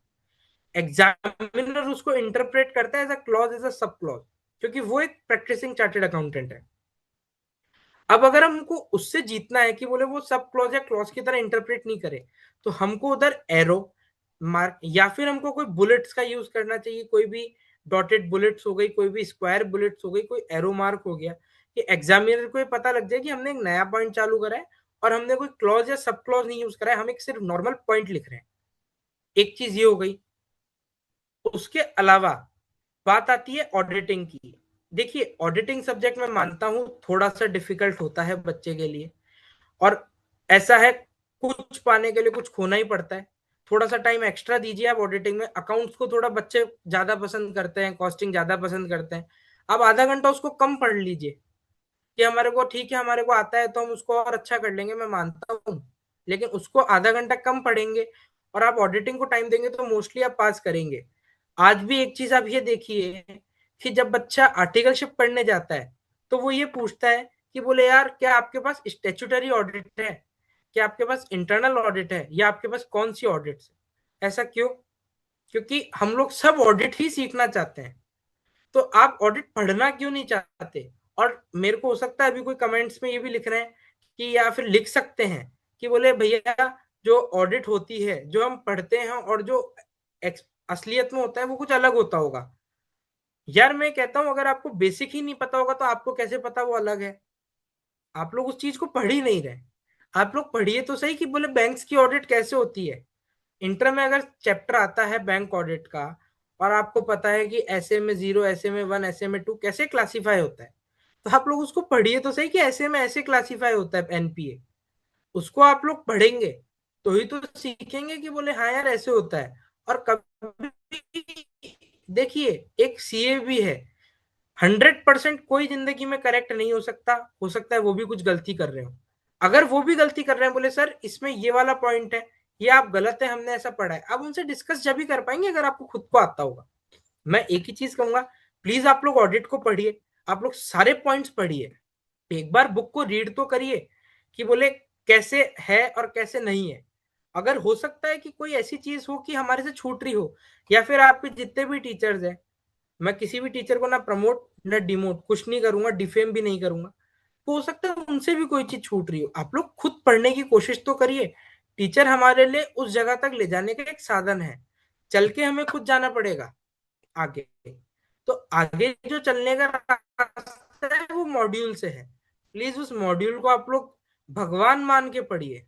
एग्जामिनर उसको इंटरप्रेट करता है as a clause, as a sub clause, क्योंकि वो एक प्रैक्टिसिंग चार्टेड अकाउंटेंट है। अब अगर हमको उससे जीतना है कि बोले वो सब क्लॉज या क्लॉज की तरह इंटरप्रेट नहीं करे, तो हमको उधर एरो मार्क या फिर हमको कोई बुलेट्स का यूज करना चाहिए। कोई भी डॉटेड बुलेट्स हो गई, कोई भी स्क्वायर बुलेट्स हो गई, कोई एरो मार्क हो गया, कि एग्जामिनर को ये पता लग जाए कि हमने एक नया पॉइंट चालू करा है और हमने कोई क्लॉज या सब क्लॉज नहीं यूज करा है, हम एक सिर्फ नॉर्मल पॉइंट लिख रहे हैं। एक चीज ये हो गई। उसके अलावा बात आती है ऑडिटिंग की। देखिए ऑडिटिंग सब्जेक्ट में मानता हूं थोड़ा सा डिफिकल्ट होता है बच्चे के लिए, और ऐसा है कुछ पाने के लिए कुछ खोना ही पड़ता है। थोड़ा सा टाइम एक्स्ट्रा दीजिए आप ऑडिटिंग में। अकाउंट्स को थोड़ा बच्चे ज्यादा पसंद करते हैं, कॉस्टिंग ज्यादा पसंद करते हैं। आप आधा घंटा उसको कम पढ़ लीजिए कि हमारे को ठीक है, हमारे को आता है तो हम उसको और अच्छा कर लेंगे, मैं मानता हूँ, लेकिन उसको आधा घंटा कम पढ़ेंगे और आप ऑडिटिंग को टाइम देंगे तो मोस्टली आप पास करेंगे। आज भी एक चीज आप ये देखिए कि जब बच्चा आर्टिकलशिप पढ़ने जाता है तो वो ये पूछता है कि बोले यार क्या आपके पास स्टेचुटरी ऑडिट है, क्या आपके पास इंटरनल ऑडिट है, या आपके पास कौन सी ऑडिट है। ऐसा क्यों? क्योंकि हम लोग सब ऑडिट ही सीखना चाहते हैं। तो आप ऑडिट पढ़ना क्यों नहीं चाहते? और मेरे को हो सकता है अभी कोई कमेंट्स में ये भी लिख रहे हैं कि, या फिर लिख सकते हैं कि बोले भैया जो ऑडिट होती है जो हम पढ़ते हैं और जो असलियत में होता है वो कुछ अलग होता होगा। यार मैं कहता हूं अगर आपको बेसिक ही नहीं पता होगा तो आपको कैसे पता वो अलग है? आप लोग उस चीज को पढ़ ही नहीं रहे। आप लोग पढ़िए तो सही कि बोले बैंक्स की ऑडिट कैसे होती है। इंटर में अगर चैप्टर आता है बैंक ऑडिट का और आपको पता है कि ऐसे में 0, ऐसे में 1, ऐसे में 2 कैसे क्लासिफाई होता है, तो आप लोग उसको पढ़िए तो सही कि ऐसे में ऐसे क्लासिफाई होता है एनपीए। उसको आप लोग पढ़ेंगे तो ही तो सीखेंगे कि बोले हाँ यार ऐसे होता है। और कभी देखिए एक सीए भी है, 100% कोई जिंदगी में करेक्ट नहीं हो सकता है वो भी कुछ गलती कर रहे हो। अगर वो भी गलती कर रहे हैं बोले सर इसमें ये वाला पॉइंट है, ये आप गलत है, हमने ऐसा पढ़ा है, आप उनसे डिस्कस जब भी कर पाएंगे अगर आपको खुद को आता होगा। मैं एक ही चीज कहूंगा, प्लीज आप लोग ऑडिट को पढ़िए, आप लोग सारे पॉइंट्स पढ़िए, एक बार बुक को रीड तो करिए कि बोले कैसे है और कैसे नहीं है। अगर हो सकता है कि कोई ऐसी चीज हो कि हमारे से छूट रही हो, या फिर आपके जितने भी टीचर्स हैं, मैं किसी भी टीचर को ना प्रमोट ना डिमोट कुछ नहीं करूंगा, डिफेम भी नहीं करूंगा, तो हो सकता है उनसे भी कोई चीज छूट रही हो। आप लोग खुद पढ़ने की कोशिश तो करिए। टीचर हमारे लिए उस जगह तक ले जाने का एक साधन है, चल के हमें खुद जाना पड़ेगा आगे। तो आगे जो चलने का रास्ता है वो मॉड्यूल से है। प्लीज उस मॉड्यूल को आप लोग भगवान मान के पढ़िए।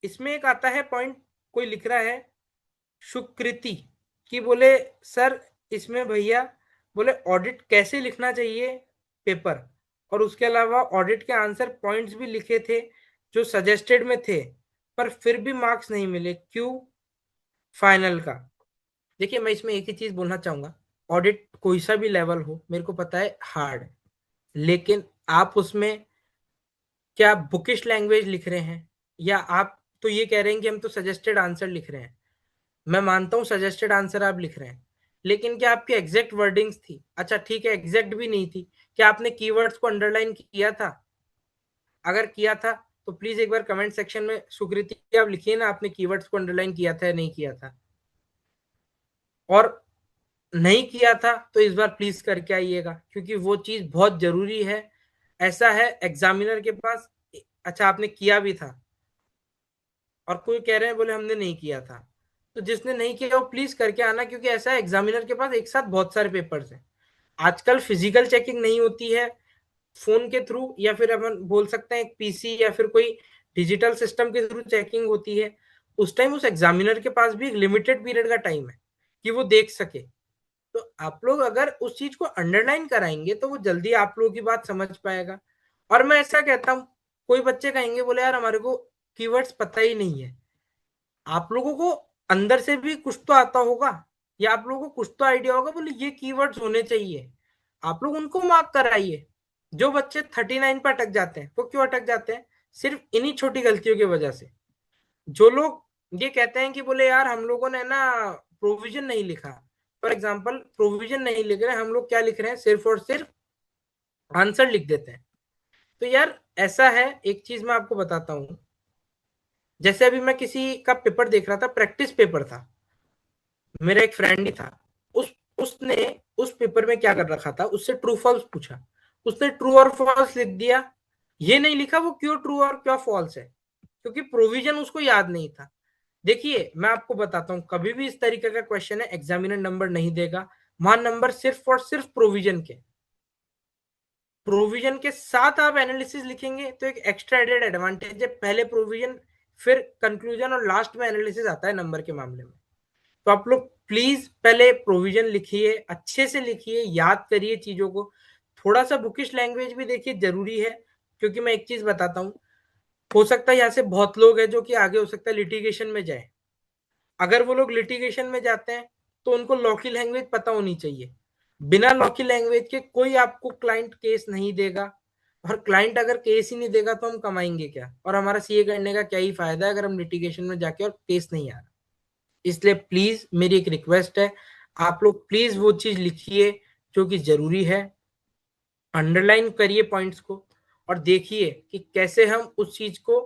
इसमें एक आता है पॉइंट, कोई लिख रहा है सुकृति कि बोले सर इसमें भैया बोले ऑडिट कैसे लिखना चाहिए पेपर, और उसके अलावा ऑडिट के आंसर पॉइंट्स भी लिखे थे जो सजेस्टेड में थे, पर फिर भी मार्क्स नहीं मिले, क्यों? फाइनल का। देखिए मैं इसमें एक ही चीज बोलना चाहूंगा, ऑडिट कोई सा भी लेवल हो मेरे को पता है हार्ड है, लेकिन आप उसमें क्या बुकिश लैंग्वेज लिख रहे हैं, या आप तो ये कह रहे हैं कि हम तो सजेस्टेड आंसर लिख रहे हैं। मैं मानता हूं सजेस्टेड आंसर आप लिख रहे हैं, लेकिन क्या आपकी एग्जैक्ट वर्डिंग्स थी? अच्छा ठीक है एग्जैक्ट भी नहीं थी, क्या आपने कीवर्ड्स को अंडरलाइन किया था? अगर किया था तो प्लीज एक बार कमेंट सेक्शन में सुकृति आप लिखिए ना आपने कीवर्ड्स को अंडरलाइन किया था या नहीं किया था। और नहीं किया था तो इस बार प्लीज करके आइएगा क्योंकि वो चीज बहुत जरूरी है। ऐसा है एग्जामिनर के पास, अच्छा आपने किया भी था और कोई कह रहे हैं बोले हमने नहीं किया था, तो जिसने नहीं किया वो प्लीज करके आना, क्योंकि ऐसा है एग्जामिनर के पास एक साथ बहुत सारे पेपर्स हैं। आजकल फिजिकल चेकिंग नहीं होती है, फोन के थ्रू या फिर अपन बोल सकते हैं एक पीसी या फिर कोई डिजिटल सिस्टम के थ्रू चेकिंग होती है। उस टाइम उस एग्जामिनर के पास भी एक लिमिटेड पीरियड का टाइम है कि वो देख सके। तो आप लोग अगर उस चीज को अंडरलाइन कराएंगे तो वो जल्दी आप लोगों की बात समझ पाएगा। और मैं ऐसा कहता हूँ, कोई बच्चे कहेंगे बोले यार हमारे को कीवर्ड्स पता ही नहीं है। आप लोगों को अंदर से भी कुछ तो आता होगा, या आप लोगों को कुछ तो आइडिया होगा बोले ये कीवर्ड्स होने चाहिए, आप लोग उनको मार्क कराइए। जो बच्चे 39 पर अटक जाते हैं वो क्यों अटक जाते हैं? सिर्फ इन्हीं छोटी गलतियों की वजह से। जो लोग ये कहते हैं कि बोले यार हम लोगों ने ना प्रोविजन नहीं लिखा, फॉर एग्जाम्पल प्रोविजन नहीं लिख रहे हम लोग, क्या लिख रहे हैं, सिर्फ और सिर्फ आंसर लिख देते हैं। तो यार ऐसा है, एक चीज मैं आपको बताता हूं, जैसे अभी मैं किसी का पेपर देख रहा था, प्रैक्टिस पेपर था, मेरा एक फ्रेंड ही था, उसने उस पेपर में क्या कर रखा था, उससे ट्रू फॉल्स पूछा, उसने ट्रू और फॉल्स लिख दिया, ये नहीं लिखा वो क्यों ट्रू और क्या फॉल्स है, क्योंकि प्रोविजन उसको याद नहीं था। देखिए मैं आपको बताता हूं, कभी भी इस तरीके का क्वेश्चन है एग्जामिनर नंबर नहीं देगा, वहां नंबर सिर्फ और सिर्फ प्रोविजन के साथ आप एनालिसिस लिखेंगे तो एक एक्स्ट्रा एडेड एडवांटेज है, पहले प्रोविजन फिर कंक्लूजन और लास्ट में एनालिसिस आता है नंबर के मामले में। तो आप लोग प्लीज पहले प्रोविजन लिखिए, अच्छे से लिखिए, याद करिए चीजों को, थोड़ा सा बुकिश लैंग्वेज भी देखिए, जरूरी है। क्योंकि मैं एक चीज बताता हूँ, हो सकता है यहाँ से बहुत लोग हैं जो कि आगे हो सकता है लिटिगेशन में जाए। अगर वो लोग लिटिगेशन में जाते हैं तो उनको लॉ की लैंग्वेज पता होनी चाहिए। बिना लॉ की लैंग्वेज के कोई आपको क्लाइंट केस नहीं देगा, और क्लाइंट अगर केस ही नहीं देगा तो हम कमाएंगे क्या, और हमारा सीए करने का क्या ही फायदा है अगर हम लिटिगेशन में जाके और केस नहीं आ रहा। इसलिए प्लीज मेरी एक रिक्वेस्ट है, आप लोग प्लीज वो चीज लिखिए जो कि जरूरी है, अंडरलाइन करिए पॉइंट्स को, और देखिए कि कैसे हम उस चीज को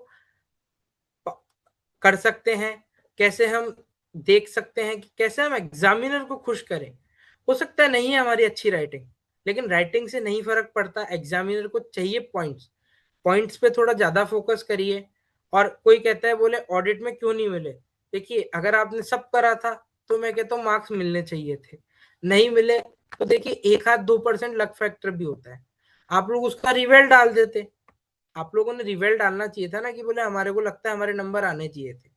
कर सकते हैं, कैसे हम देख सकते हैं कि कैसे हम एग्जामिनर को खुश करें। हो सकता है नहीं है हमारी अच्छी राइटिंग, लेकिन राइटिंग से नहीं फर्क पड़ता, एग्जामिनर को चाहिए पॉइंट्स। पॉइंट्स पे थोड़ा ज्यादा फोकस करिए। और कोई कहता है बोले ऑडिट में क्यों नहीं मिले, देखिए अगर आपने सब करा था तो मैं कहता हूँ मार्क्स मिलने चाहिए थे, नहीं मिले तो देखिए 1-2% लक फैक्टर भी होता है। आप लोग उसका रिवेल डाल देते, आप लोगों ने रिवेल डालना चाहिए था ना, कि बोले हमारे को लगता है हमारे नंबर आने चाहिए थे,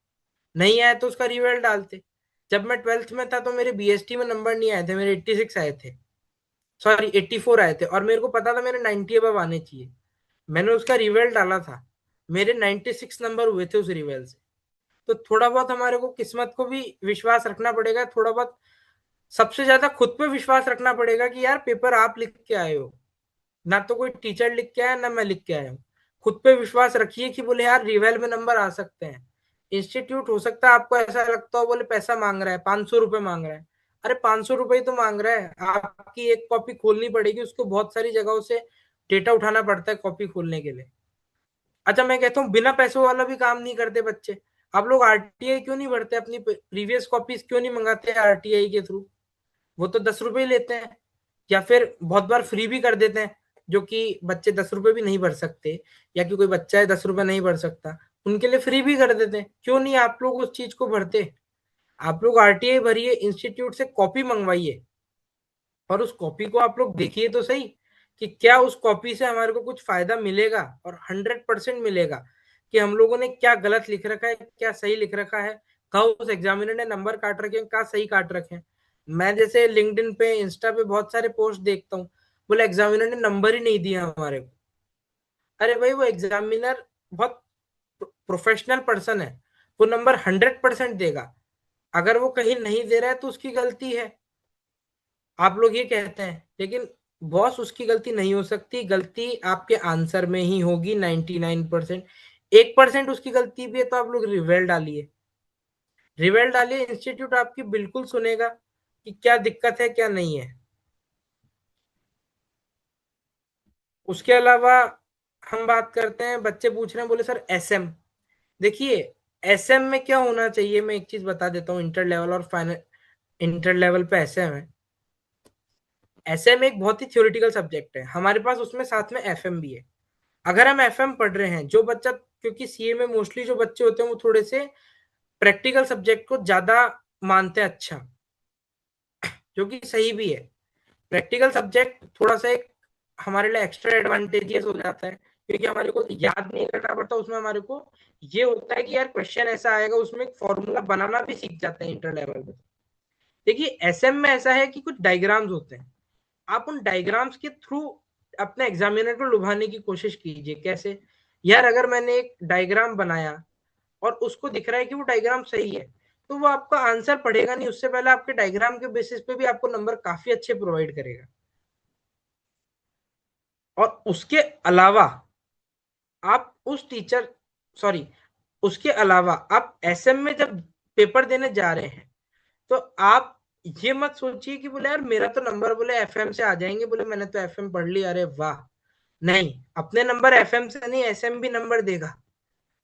नहीं आए तो उसका रिवेल डालते। जब मैं 12th में था तो मेरे बीएसटी में नंबर नहीं आए थे, मेरे 86 आए थे, सॉरी 84 आए थे, और मेरे को पता था मेरे 90 अबव आने चाहिए, मैंने उसका रिवेल डाला था, मेरे 96 नंबर हुए थे उस रिवेल से। तो थोड़ा बहुत हमारे को किस्मत को भी विश्वास रखना पड़ेगा, थोड़ा बहुत सबसे ज्यादा खुद पे विश्वास रखना पड़ेगा कि यार पेपर आप लिख के आए हो, ना तो कोई टीचर लिख के आया ना मैं लिख के आया हूँ। खुद पे विश्वास रखिए कि बोले यार रिवेल में नंबर आ सकते हैं। इंस्टीट्यूट हो सकता है आपको ऐसा लगता हो बोले पैसा मांग रहा है, 500 रुपए मांग रहा है, अरे 500 रुपए ही तो मांग रहा है, आपकी एक कॉपी खोलनी पड़ेगी, उसको बहुत सारी जगहों से डेटा उठाना पड़ता है कॉपी खोलने के लिए। अच्छा मैं कहता हूँ बिना पैसों वाला भी काम नहीं करते बच्चे, आप लोग आरटीआई क्यों नहीं भरते, अपनी प्रीवियस कॉपीज क्यों नहीं मंगाते आरटीआई के थ्रू, वो तो 10 रुपए ही लेते हैं, या फिर बहुत बार फ्री भी कर देते हैं, जो कि बच्चे 10 रुपए भी नहीं भर सकते, या कि कोई बच्चा है 10 रुपए नहीं भर सकता, उनके लिए फ्री भी कर देते हैं। क्यों नहीं आप लोग उस चीज को भरते, आप लोग आरटीआई भरिए, इंस्टीट्यूट से कॉपी मंगवाइए, और उस कॉपी को आप लोग देखिए तो सही कि क्या उस कॉपी से हमारे को कुछ फायदा मिलेगा, और 100% मिलेगा कि हम लोगों ने क्या गलत लिख रखा है क्या सही लिख रखा है, कहा उस एग्जामिनर ने नंबर काट रखे हैं, कहा सही काट रखे हैं। मैं जैसे लिंक्डइन पे इंस्टा पे बहुत सारे पोस्ट देखता हूँ, बोले एग्जामिनर ने नंबर ही नहीं दिया हमारे को। अरे भाई वो एग्जामिनर बहुत प्रोफेशनल पर्सन है, वो नंबर 100% देगा, अगर वो कहीं नहीं दे रहा है तो उसकी गलती है, आप लोग ये कहते हैं, लेकिन बॉस उसकी गलती नहीं हो सकती, गलती आपके आंसर में ही होगी 99%। 1% उसकी गलती भी है तो आप लोग रिवेल डालिए, रिवेल डालिए, इंस्टीट्यूट आपकी बिल्कुल सुनेगा कि क्या दिक्कत है क्या नहीं है। उसके अलावा हम बात करते हैं, बच्चे पूछ रहे हैं बोले सर एसएम, देखिए एसएम में क्या होना चाहिए, मैं एक चीज बता देता हूँ, इंटर लेवल और फाइनल, इंटर लेवल पे एसएम है, एसएम एक बहुत ही थ्योरेटिकल सब्जेक्ट है हमारे पास, उसमें साथ में एफएम भी है। अगर हम एफएम पढ़ रहे हैं, जो बच्चा, क्योंकि सीए में मोस्टली जो बच्चे होते हैं वो थोड़े से प्रैक्टिकल सब्जेक्ट को ज्यादा मानते हैं, अच्छा, जो कि सही भी है, प्रैक्टिकल सब्जेक्ट थोड़ा सा एक हमारे लिए एक्स्ट्रा एडवांटेजियस हो जाता है, क्योंकि हमारे को याद नहीं करना पड़ता, उसमें हमारे को ये होता है कि यार क्वेश्चन ऐसा आएगा, उसमें एक फॉर्मूला बनाना भी सीख जाते हैं इंटर लेवल में। देखिए एसएम में ऐसा है कि कुछ डायग्राम्स होते हैं, आप उन डायग्राम्स के थ्रू अपने एग्जामिनर को लुभाने की कोशिश कीजिए। कैसे, यार अगर मैंने एक डायग्राम बनाया और उसको दिख रहा है कि वो डायग्राम सही है, तो वो आपका आंसर पढ़ेगा नहीं, उससे पहले आपके डायग्राम के बेसिस पे भी आपको नंबर काफी अच्छे प्रोवाइड करेगा। और उसके अलावा आप उस टीचर, सॉरी, उसके अलावा आप एसएम में जब पेपर देने जा रहे हैं तो आप ये मत सोचिए कि बोले यार मेरा तो नंबर बोले एफएम से आ जाएंगे, बोले मैंने तो एफएम पढ़ लिया, अरे वाह, नहीं, अपने नंबर एफएम से नहीं एसएम भी नंबर देगा।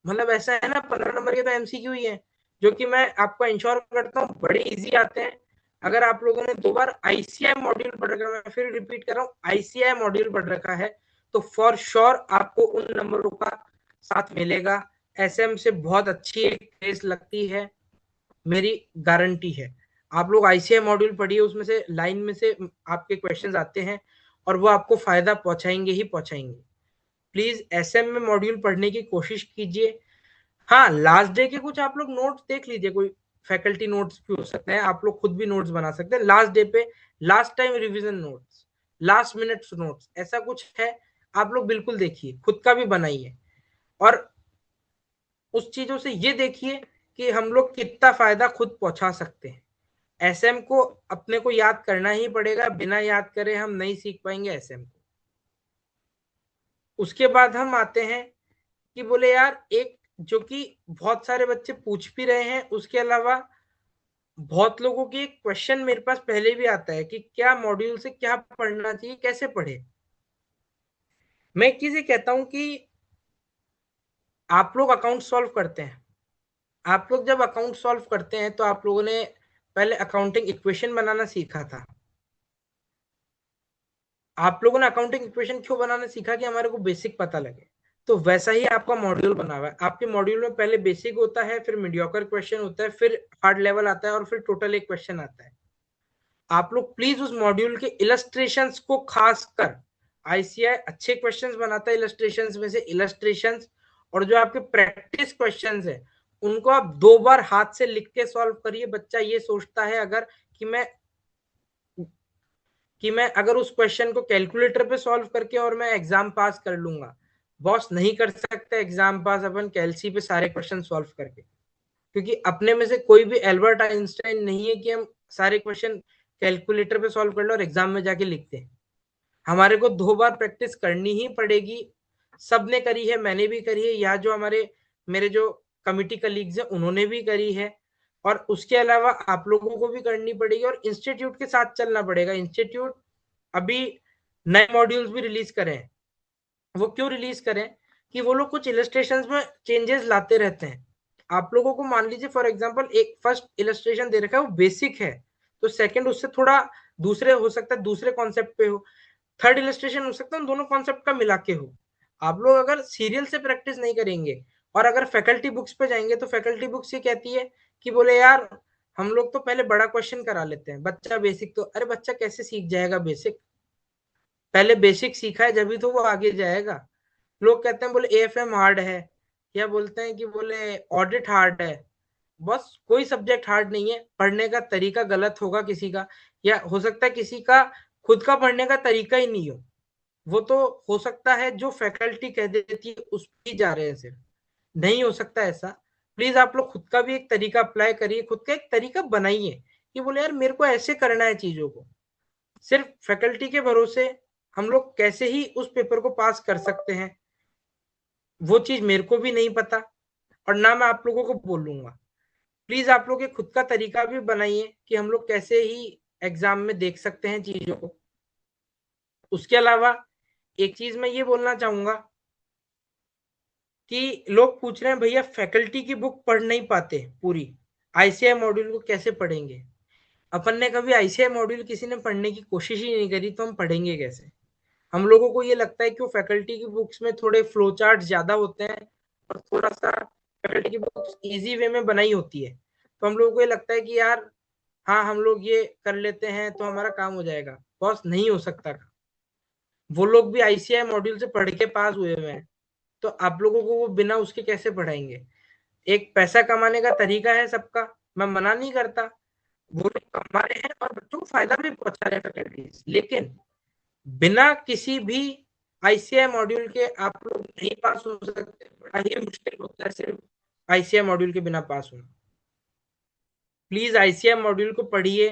मतलब ऐसा है ना, 15 नंबर के तो एमसीक्यू ही है, जो कि मैं आपको इंश्योर करता हूँ बड़े इजी आते हैं। अगर आप लोगों ने 2 बार आईसीआई मॉड्यूल पढ़ रखा है, मैं फिर रिपीट कर रहा हूँ, आईसीआई मॉड्यूल पढ़ रखा है, तो फॉर श्योर आपको उन नंबरों का साथ मिलेगा। एसएम से बहुत अच्छी एक केस लगती है, मेरी गारंटी है। आप लोग आईसीआई मॉड्यूल पढ़िए, उसमें से लाइन में से आपके क्वेश्चंस आते हैं और वो आपको फायदा पहुंचाएंगे ही पहुंचाएंगे। प्लीज एसएम में मॉड्यूल पढ़ने की कोशिश कीजिए। हाँ, लास्ट डे के कुछ आप लोग नोट्स देख लीजिए, कोई फैकल्टी नोट्स भी हो सकते हैं, आप लोग खुद भी नोट्स बना सकते हैं लास्ट डे पे, last time revision notes, last minute notes, ऐसा कुछ है आप लोग बिल्कुल देखिए, खुद का भी बनाइए और उस चीजों से ये देखिए कि हम लोग कितना फायदा खुद पहुंचा सकते हैं। एसएम को अपने को याद करना ही पड़ेगा, बिना याद करे हम नहीं सीख पाएंगे एसएम को। उसके बाद हम आते हैं कि बोले यार एक जो कि बहुत सारे बच्चे पूछ भी रहे हैं, उसके अलावा बहुत लोगों की एक क्वेश्चन मेरे पास पहले भी आता है कि क्या मॉड्यूल से क्या पढ़ना चाहिए, कैसे पढ़े। मैं एक चीज ये कहता हूं कि आप लोग अकाउंट सॉल्व करते हैं, आप लोग जब अकाउंट सॉल्व करते हैं तो आप लोगों ने पहले अकाउंटिंग इक्वेशन बनाना सीखा था। आप लोगों ने अकाउंटिंग इक्वेशन क्यों बनाना सीखा? कि हमारे को बेसिक पता लगे। तो वैसा ही आपका मॉड्यूल बना हुआ है। आपके मॉड्यूल में पहले बेसिक होता है, फिर मीडियोकर क्वेश्चन होता है, फिर हार्ड लेवल आता है और फिर टोटल एक क्वेश्चन आता है। आप लोग प्लीज उस मॉड्यूल के इलस्ट्रेशंस को, खासकर आईसीआई अच्छे क्वेश्चंस बनाता है इलस्ट्रेशंस में से, इलस्ट्रेशंस और जो आपके प्रैक्टिस क्वेश्चंस है उनको आप 2 बार हाथ से लिख के सॉल्व करिए। बच्चा ये सोचता है अगर कि मैं अगर उस क्वेश्चन को कैलकुलेटर पे सॉल्व करके और मैं एग्जाम पास कर लूंगा। बॉस, नहीं कर सकते एग्जाम पास अपन कैलसी पे सारे क्वेश्चन सॉल्व करके, क्योंकि अपने में से कोई भी एल्बर्ट आइंस्टाइन नहीं है कि हम सारे क्वेश्चन कैलकुलेटर पे सॉल्व कर लो और एग्जाम में जाके लिखते हैं। हमारे को 2 बार प्रैक्टिस करनी ही पड़ेगी। सबने करी है, मैंने भी करी है, या जो मेरे जो कमिटी कलीग्स हैं उन्होंने भी करी है, और उसके अलावा आप लोगों को भी करनी पड़ेगी और इंस्टीट्यूट के साथ चलना पड़ेगा। इंस्टीट्यूट अभी नए मॉड्यूल्स भी रिलीज करें। वो क्यों रिलीज करें? कि वो लोग कुछ इलस्ट्रेशंस में चेंजेस लाते रहते हैं। आप लोगों को मान लीजिए फॉर एग्जांपल एक फर्स्ट इलस्ट्रेशन दे रखा है वो बेसिक है, तो सेकंड उससे थोड़ा दूसरे हो सकता है, दूसरे कॉन्सेप्ट पे हो, थर्ड इलस्ट्रेशन हो सकता है दोनों कॉन्सेप्ट का मिला के हो। आप लोग अगर सीरियल से प्रैक्टिस नहीं करेंगे और अगर फैकल्टी बुक्स पे जाएंगे तो फैकल्टी बुक्स ये कहती है कि बोले यार हम लोग तो पहले बड़ा क्वेश्चन करा लेते हैं, बच्चा बेसिक तो, अरे बच्चा कैसे सीख जाएगा बेसिक? पहले बेसिक सीखा है जब ही तो वो आगे जाएगा। लोग कहते हैं बोले एएफएम हार्ड है, या बोलते हैं कि बोले ऑडिट हार्ड है। बस कोई सब्जेक्ट हार्ड नहीं है, पढ़ने का तरीका गलत होगा किसी का, या हो सकता है किसी का खुद का पढ़ने का तरीका ही नहीं हो। वो तो हो सकता है जो फैकल्टी कह देती है उस पर जा रहे हैं, सिर्फ नहीं हो सकता ऐसा। प्लीज आप लोग खुद का भी एक तरीका अप्लाई करिए, खुद का एक तरीका बनाइए कि बोले यार मेरे को ऐसे करना है चीजों को। सिर्फ फैकल्टी के भरोसे हम लोग कैसे ही उस पेपर को पास कर सकते हैं वो चीज मेरे को भी नहीं पता, और ना मैं आप लोगों को बोलूंगा। प्लीज आप लोग एक खुद का तरीका भी बनाइए कि हम लोग कैसे ही एग्जाम में देख सकते हैं चीजों को। उसके अलावा एक चीज मैं ये बोलना चाहूंगा कि लोग पूछ रहे हैं भैया फैकल्टी की बुक पढ़ नहीं पाते पूरी, आईसीआई मॉड्यूल को कैसे पढ़ेंगे? अपन ने कभी आईसीआई मॉड्यूल किसी ने पढ़ने की कोशिश ही नहीं करी, तो हम पढ़ेंगे कैसे? हम लोगों को ये लगता है कि वो फैकल्टी की बुक्स में थोड़े फ्लो चार्ट ज्यादा होते हैं और थोड़ा सा फैकल्टी की बुक्स इजी वे में बनाई होती है, तो हम लोगों को ये लगता है कि यार हाँ हम लोग ये कर लेते हैं तो हमारा काम हो जाएगा। बॉस, नहीं हो सकता। वो लोग भी आईसीआई मॉड्यूल से पढ़ के पास हुए हुए हैं, तो आप लोगों को वो बिना उसके कैसे पढ़ाएंगे? एक पैसा कमाने का तरीका है सबका, मैं मना नहीं करता, वो लोग कमा रहे हैं और बच्चों को फायदा भी पहुंचा रहे हैं फैकल्टीज, लेकिन बिना किसी भी आईसीआई मॉड्यूल के आप लोग नहीं पास हो सकते। बड़ा ही मुश्किल होता है सिर्फ आईसीआई मॉड्यूल के बिना पास होना। प्लीज आईसीआई मॉड्यूल को पढ़िए,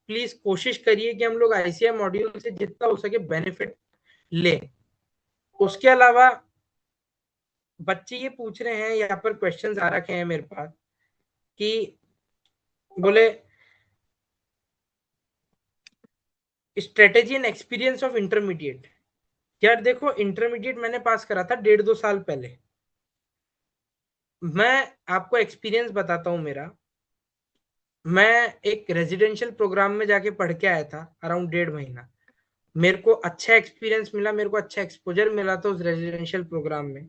प्लीज कोशिश करिए कि हम लोग आईसीआई मॉड्यूल से जितना हो सके बेनिफिट ले। उसके अलावा बच्चे ये पूछ रहे हैं, यहाँ पर क्वेश्चंस आ रखे हैं मेरे पास कि बोले strategy and experience of intermediate. यार देखो, इंटरमीडिएट मैंने पास करा था 1.5-2 साल पहले। मैं आपको एक्सपीरियंस बताता हूँ मेरा। मैं एक रेजिडेंशियल प्रोग्राम में जाके पढ़ के आया था अराउंड 1.5 महीना। मेरे को अच्छा एक्सपीरियंस मिला, मेरे को अच्छा एक्सपोजर मिला था उस रेजिडेंशियल प्रोग्राम में।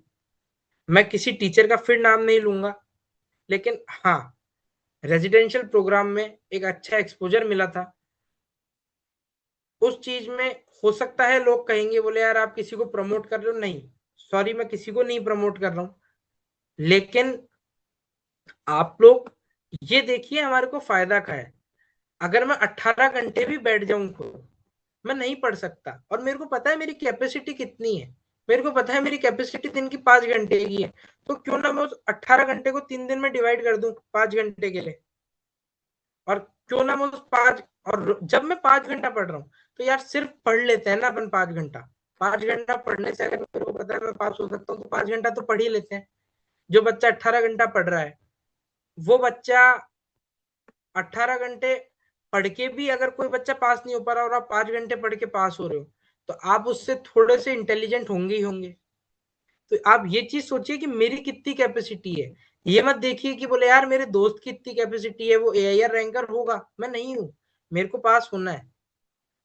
मैं किसी टीचर का फिर नाम नहीं लूंगा, लेकिन हाँ रेजिडेंशियल प्रोग्राम में एक अच्छा एक्सपोजर मिला था। उस चीज में हो सकता है लोग कहेंगे बोले यार आप किसी को प्रमोट कर रहे हो, नहीं सॉरी, मैं किसी को नहीं प्रमोट कर रहा हूं, लेकिन आप लोग ये देखिए हमारे को फायदा का है। अगर मैं 18 घंटे भी बैठ जाऊं खुद, मैं नहीं पढ़ सकता, और मेरे को पता है मेरी कैपेसिटी कितनी है। मेरे को पता है मेरी कैपेसिटी दिन की 5 घंटे की है। तो क्यों ना मैं उस 18 घंटे को 3 दिन में डिवाइड कर दूं 5 घंटे के लिए। और क्यों ना मैं उस पांच, और जब मैं 5 घंटा पढ़ रहा हूँ, तो यार सिर्फ पढ़ लेते हैं ना अपन 5 घंटा। 5 घंटा पढ़ने से अगर मेरे को पता है मैं पास हो सकता हूँ, तो 5 घंटा तो पढ़ ही लेते हैं। जो बच्चा 18 घंटा पढ़ रहा है, वो बच्चा 18 घंटे पढ़ के भी अगर कोई बच्चा पास नहीं हो पा रहा और आप 5 घंटे पढ़ के पास हो रहे हो, तो आप उससे थोड़े से इंटेलिजेंट होंगे ही होंगे। तो आप ये चीज सोचिए कि मेरी कितनी कैपेसिटी है। ये मत देखिए कि बोले यार मेरे दोस्त की इतनी कैपेसिटी है, वो एआईआर रैंकर होगा, मैं नहीं हूं। मेरे को पास होना है।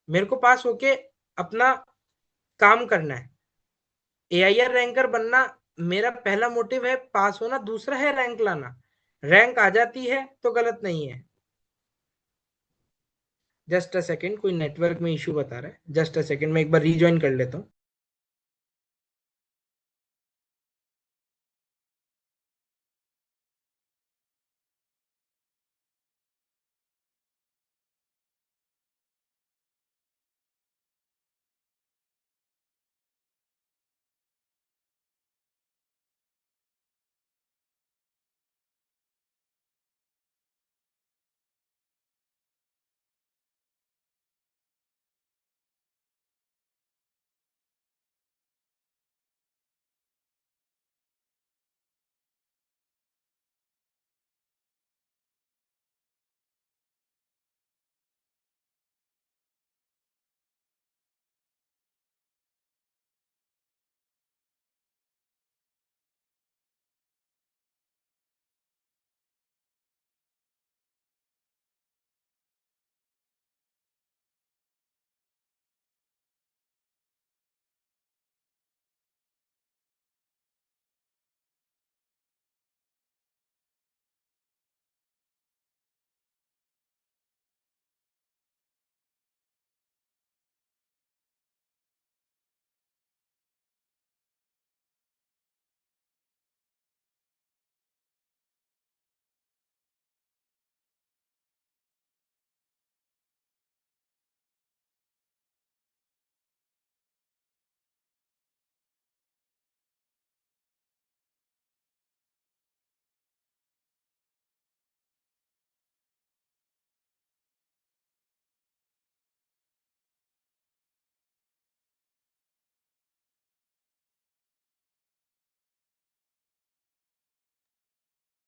मेरे को पास होके अपना काम करना है। एआईआर रैंकर बनना मेरा पहला मोटिव है, पास होना दूसरा है रैंक लाना। रैंक आ जाती है तो गलत नहीं है। जस्ट अ सेकंड, कोई नेटवर्क में इशू बता रहा है, जस्ट अ सेकंड, मैं एक बार रीज्वाइन कर लेता हूँ।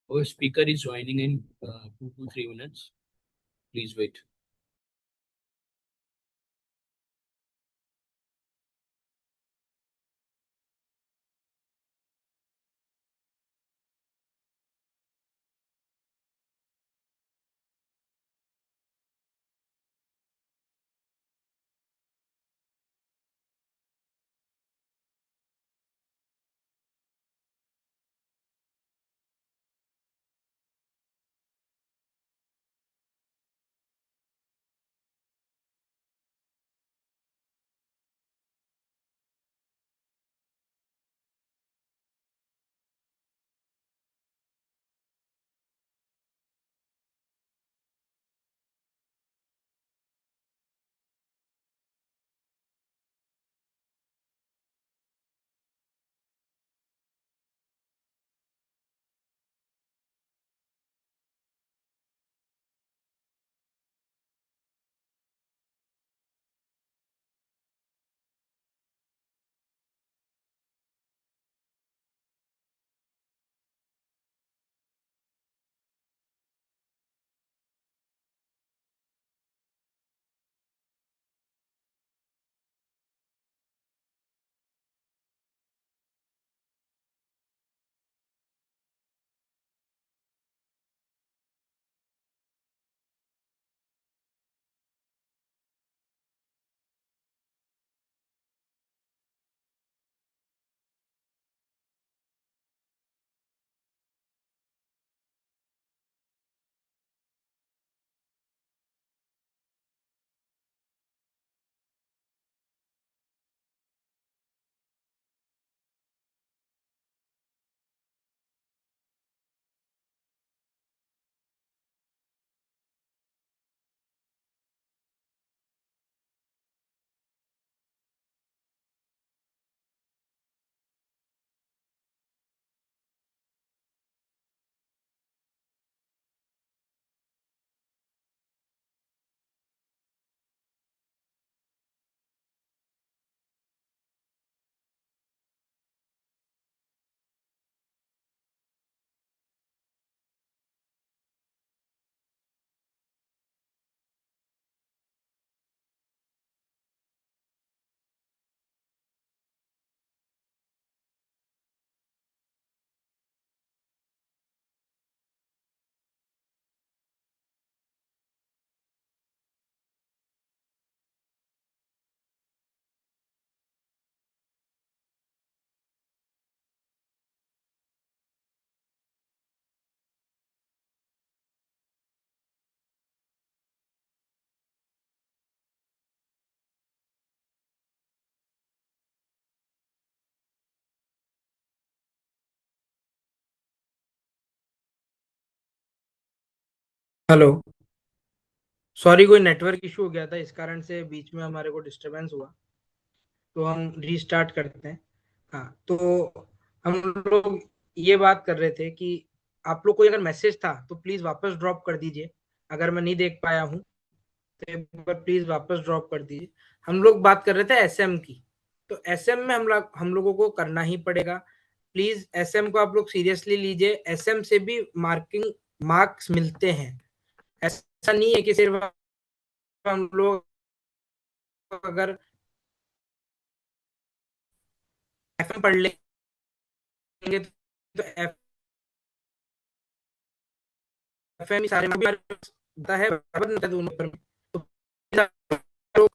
Our speaker is joining in 2 to 3 minutes. Please wait. Hello, sorry कोई नेटवर्क इशू हो गया था, इस कारण से बीच में हमारे को डिस्टरबेंस हुआ, तो हम रीस्टार्ट करते हैं। हाँ, तो हम लोग ये बात कर रहे थे कि आप लोग को अगर मैसेज था तो प्लीज वापस ड्रॉप कर दीजिए। अगर मैं नहीं देख पाया हूँ तो एक बार प्लीज वापस ड्रॉप कर दीजिए। हम लोग बात कर रहे थे एसएम की, तो एसएम में हम लोगों को करना ही पड़ेगा। प्लीज एसएम को आप लोग सीरियसली लीजिए, एसएम से भी मार्क्स मिलते हैं। ऐसा नहीं है कि सिर्फ हम लोग अगर एफएम पढ़ लेंगे तो एफएम ही सारे में होता है, बराबर नहीं होता दोनों पर। तो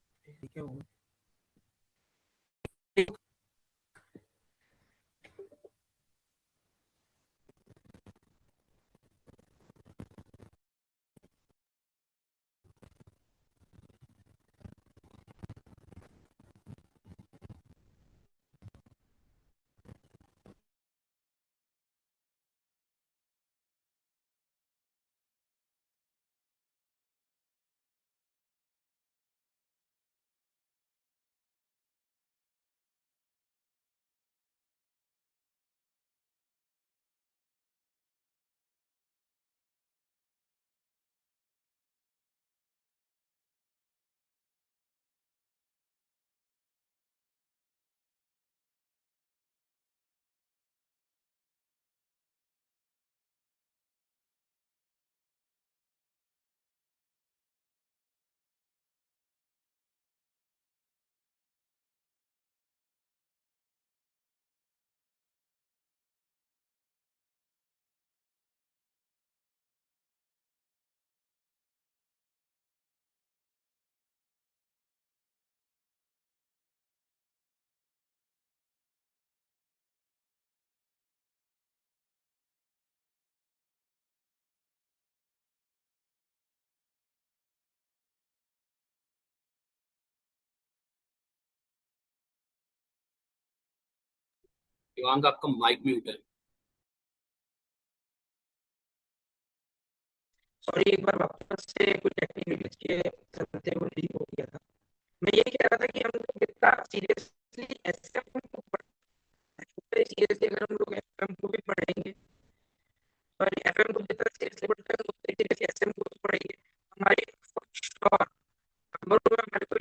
शिवांग आपका माइक म्यूट है। सॉरी, एक बार वापस से कुछ टेक्निकल के चलते हुए लीक हो गया था। मैं ये कह रहा था कि हम लोग कितना सीरियसली एसएम को सीरियसली अगर हम लोग एफएम को भी पढ़ेंगे और एफएम को जितना सीरियसली पढ़ते हैं उतने सीरियसली एसएम को भी पढ़ेंगे, हमारे श्योर नंबर में हमारे को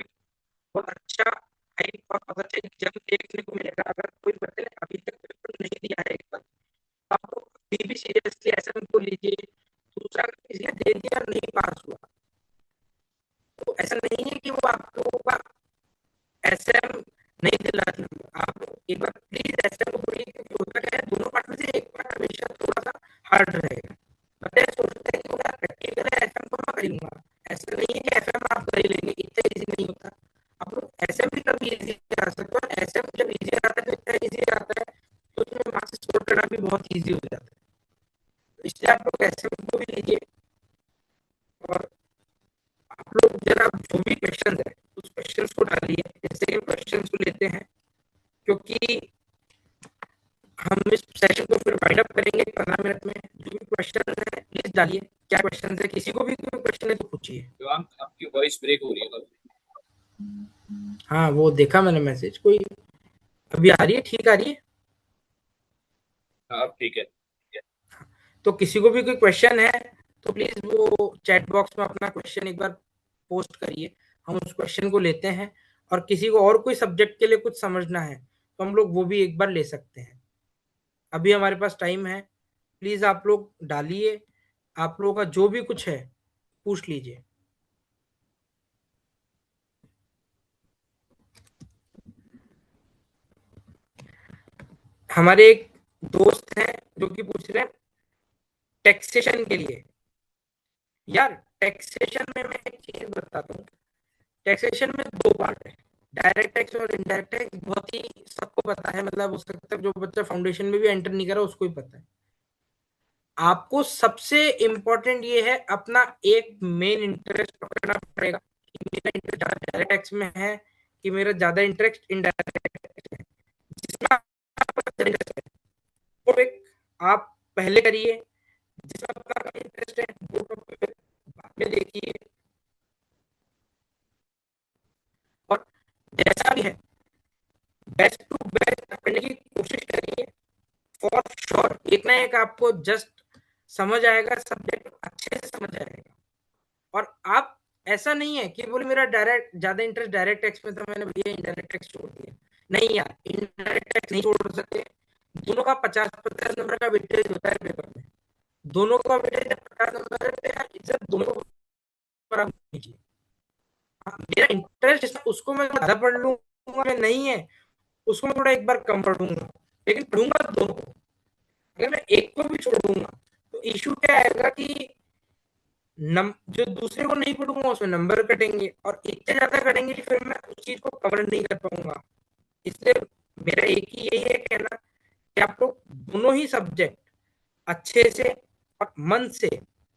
बहुत अच्छा हाइट और बहुत अच्छा एग्जाम देखने को मिलेगा। अगर कोई बच्चे ने अभी तक पेपर नहीं दिया है एक बार, तो आप लोग अभी भी सीरियसली एसएम को लीजिए। दूसरा, अगर किसी ने दे दिया और नहीं पास हुआ, तो ऐसा नहीं है कि वो आप लोगों का एसएम नहीं दिलाती हूँ। आप एक बार प्लीज एसएम को बोलिए, क्योंकि होता क्या है, दोनों पार्ट में से एक पार्ट हमेशा थोड़ा सा हार्ड रहेगा। बच्चे सोचते हैं कि मैं प्रैक्टिकल है एसएम को मैं करूंगा, ऐसा नहीं है कि एफएम आप कर ही लेंगे, इतना इजी नहीं होता। आप लोग एसएम भी कभी इजी आ सकते हो, एसएम जब इजी आता है तो इतना इजी आता है तो उसमें मार्क्स स्कोर करना भी बहुत इजी हो जाता है। तो इसलिए आप लोग एसएम को भी लीजिए, और आप लोग जरा जो भी क्वेश्चन है उस क्वेश्चन को डालिए। जैसे कि क्वेश्चन को लेते हैं, क्योंकि हम इस सेशन को फिर वाइंड अप करेंगे 15 मिनट में। जो भी क्वेश्चन है प्लीज डालिए, क्या क्वेश्चन है, किसी को भी कोई क्वेश्चन है तो पूछिए। शिवांग आपकी वॉइस ब्रेक हो रही है काफी। हाँ, वो देखा मैंने मैसेज। कोई अभी आ रही है, ठीक आ रही है? हाँ, अब ठीक है। तो किसी को भी कोई क्वेश्चन है तो प्लीज वो चैट बॉक्स में अपना क्वेश्चन एक बार पोस्ट करिए, हम उस क्वेश्चन को लेते हैं। और किसी को और कोई सब्जेक्ट के लिए कुछ समझना है तो हम लोग वो भी एक बार ले सकते हैं। अभी हमारे पास टाइम है, प्लीज आप लोग डालिए, आप लोगों का जो भी कुछ है पूछ लीजिए। हमारे एक दोस्त हैं जो कि पूछ रहे हैं टैक्सेशन के लिए। यार, टैक्सेशन में मैं एक चीज बताता हूँ। टैक्सेशन में दो पार्ट है, डायरेक्ट टैक्स और इनडायरेक्ट टैक्स। बहुत ही सबको पता है, मतलब हो सकता है जो बच्चा फाउंडेशन में भी एंटर नहीं करा उसको ही पता है। आपको सबसे इंपॉर्टेंट ये है, अपना एक मेन इंटरेस्ट पकड़ना पड़ेगा कि मेरा इंटरेस्ट ज्यादा डायरेक्ट टैक्स में है कि मेरा ज्यादा इंटरेस्ट इनडायरेक्ट टैक्स में है। जिसमें आपका इंटरेस्ट है वो एक आप पहले करिए, जिसमें आपका इंटरेस्ट है वो में देखिए, और जैसा भी है बेस्ट टू बेस्ट करने की कोशिश करिए। फॉर श्योर एक ना एक आपको जस्ट समझ आएगा, सब्जेक्ट अच्छे से समझ आएगा। और आप ऐसा नहीं है कि बोले मेरा डायरेक्ट ज्यादा इंटरेस्ट डायरेक्ट टेक्स्ट में था, मैंने भैया इनडायरेक्ट टेक्स्ट छोड़ दिया। नहीं यार, इनडायरेक्ट टेक्स्ट नहीं छोड़ सकते। दोनों का 50-50 नंबर का वेटेज होता है पेपर में। दोनों का वेटेज 50 नंबर है तो यार इज्जत दोनों को बराबर होनी चाहिए। मेरा इंटरेस्ट उसको मैं ज्यादा पढ़ लूंगा, मैं नहीं है उसको मैं थोड़ा एक बार कम पढ़ूंगा, लेकिन पढ़ूंगा दोनों को। अगर मैं एक को भी छोड़ दूंगा तो इशू क्या आएगा कि जो दूसरे को नहीं पढ़ूंगा उसमें नंबर कटेंगे, और इतने ज्यादा कटेंगे कि फिर मैं उस चीज को कवर नहीं कर पाऊंगा। इसलिए मेरा एक ही यही है कहना कि आप लोग दोनों ही सब्जेक्ट अच्छे से और मन से,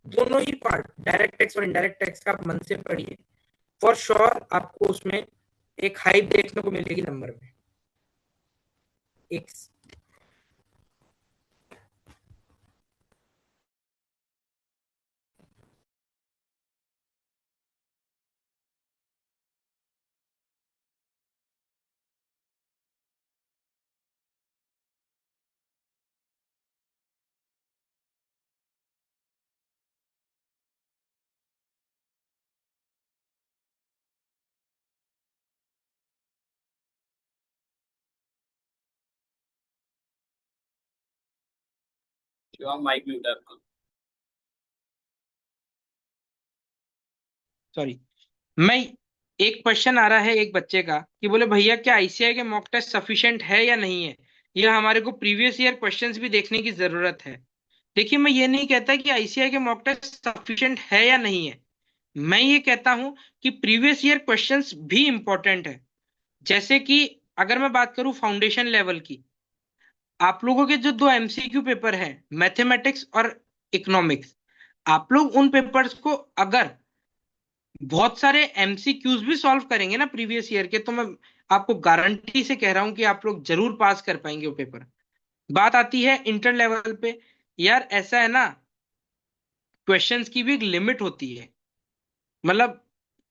दोनों ही पार्ट डायरेक्ट टेक्स्ट और इनडायरेक्ट टेक्स्ट का आप मन से पढ़िए। फॉर श्योर आपको उसमें एक हाइप देखने को मिलेगी नंबर में। एक Your mic mute आपका। सॉरी, मैं एक क्वेश्चन आ रहा है एक बच्चे का कि बोले भैया क्या आईसीआई के मॉक टेस्ट सफिशिएंट है या नहीं है, या हमारे को प्रीवियस ईयर क्वेश्चंस भी देखने की जरूरत है। देखिए मैं ये नहीं कहता कि आईसीआई के मॉक टेस्ट सफिशिएंट है या नहीं है, मैं ये कहता हूं कि प्रीवियस ईयर क्वेश्चंस भी इंपॉर्टेंट है। जैसे कि अगर मैं बात करूं फाउंडेशन लेवल की, आप लोगों के जो दो एमसीक्यू पेपर हैं, मैथमेटिक्स और इकोनॉमिक्स, आप लोग उन पेपर्स को अगर बहुत सारे एमसीक्यूज भी सॉल्व करेंगे ना प्रीवियस ईयर के, तो मैं आपको गारंटी से कह रहा हूं कि आप लोग जरूर पास कर पाएंगे वो पेपर। बात आती है इंटर लेवल पे, यार ऐसा है ना, क्वेश्चंस की भी एक लिमिट होती है। मतलब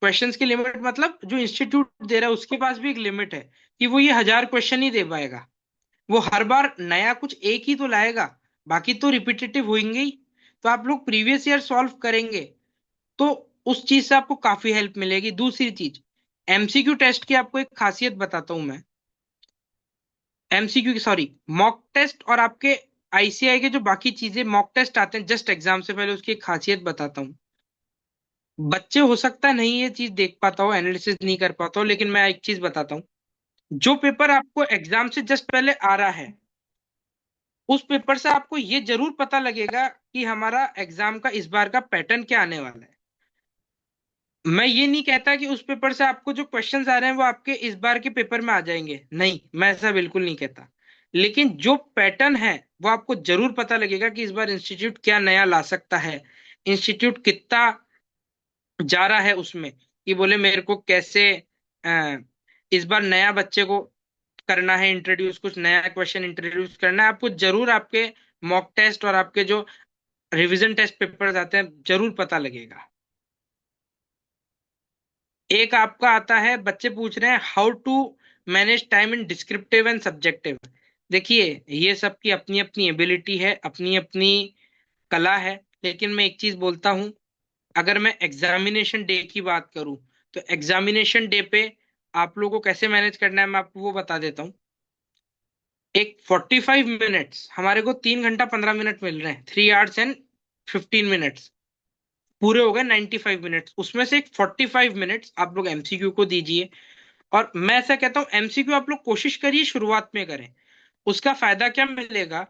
क्वेश्चंस की लिमिट मतलब जो इंस्टीट्यूट दे रहा है उसके पास भी एक लिमिट है कि वो ये 1000 क्वेश्चन ही दे पाएगा। वो हर बार नया कुछ एक ही तो लाएगा, बाकी तो रिपीटेटिव होंगे ही। तो आप लोग प्रीवियस ईयर सॉल्व करेंगे तो उस चीज से आपको काफी हेल्प मिलेगी। दूसरी चीज, एमसीक्यू टेस्ट की आपको एक खासियत बताता हूं मैं। एमसीक्यू की सॉरी, मॉक टेस्ट और आपके आईसीआई के जो बाकी चीजें मॉक टेस्ट आते हैं जस्ट एग्जाम से पहले, उसकी एक खासियत बताता हूँ। बच्चे हो सकता है नहीं ये चीज देख पाता हो, एनालिसिस नहीं कर पाता हो, लेकिन मैं एक चीज बताता हूँ। जो पेपर आपको एग्जाम से जस्ट पहले आ रहा है, उस पेपर से आपको ये जरूर पता लगेगा कि हमारा एग्जाम का इस बार का पैटर्न क्या आने वाला है। मैं ये नहीं कहता कि उस पेपर से आपको जो क्वेश्चंस आ रहे हैं वो आपके इस बार के पेपर में आ जाएंगे, नहीं, मैं ऐसा बिल्कुल नहीं कहता। लेकिन जो पैटर्न है वो आपको जरूर पता लगेगा कि इस बार इंस्टीट्यूट क्या नया ला सकता है, इंस्टीट्यूट कितना जा रहा है उसमें, कि बोले मेरे को कैसे अ, इस बार नया बच्चे को करना है इंट्रोड्यूस, कुछ नया क्वेश्चन इंट्रोड्यूस करना है। आपको जरूर आपके मॉक टेस्ट और आपके जो रिवीजन टेस्ट पेपर्स आते हैं जरूर पता लगेगा। एक आपका आता है, बच्चे पूछ रहे हैं how to manage time in descriptive and subjective. देखिए ये सबकी अपनी अपनी एबिलिटी है, अपनी अपनी कला है, लेकिन मैं एक चीज बोलता हूं, अगर मैं एग्जामिनेशन डे की बात करूं तो एग्जामिनेशन डे पे आप लोगों को कैसे मैनेज करना है मैं आपको वो बता देता हूँ। एक 45 मिनट्स, हमारे को 3 घंटा 15 मिनट मिल रहे हैं, 3 hours and 15 minutes, पूरे हो गए 95 मिनट्स। उसमें से एक 45 मिनट्स आप लोग एमसीक्यू को दीजिए। और मैं ऐसा कहता हूँ एमसीक्यू आप लोग कोशिश करिए शुरुआत में करें। उसका फायदा क्या मिलेगा,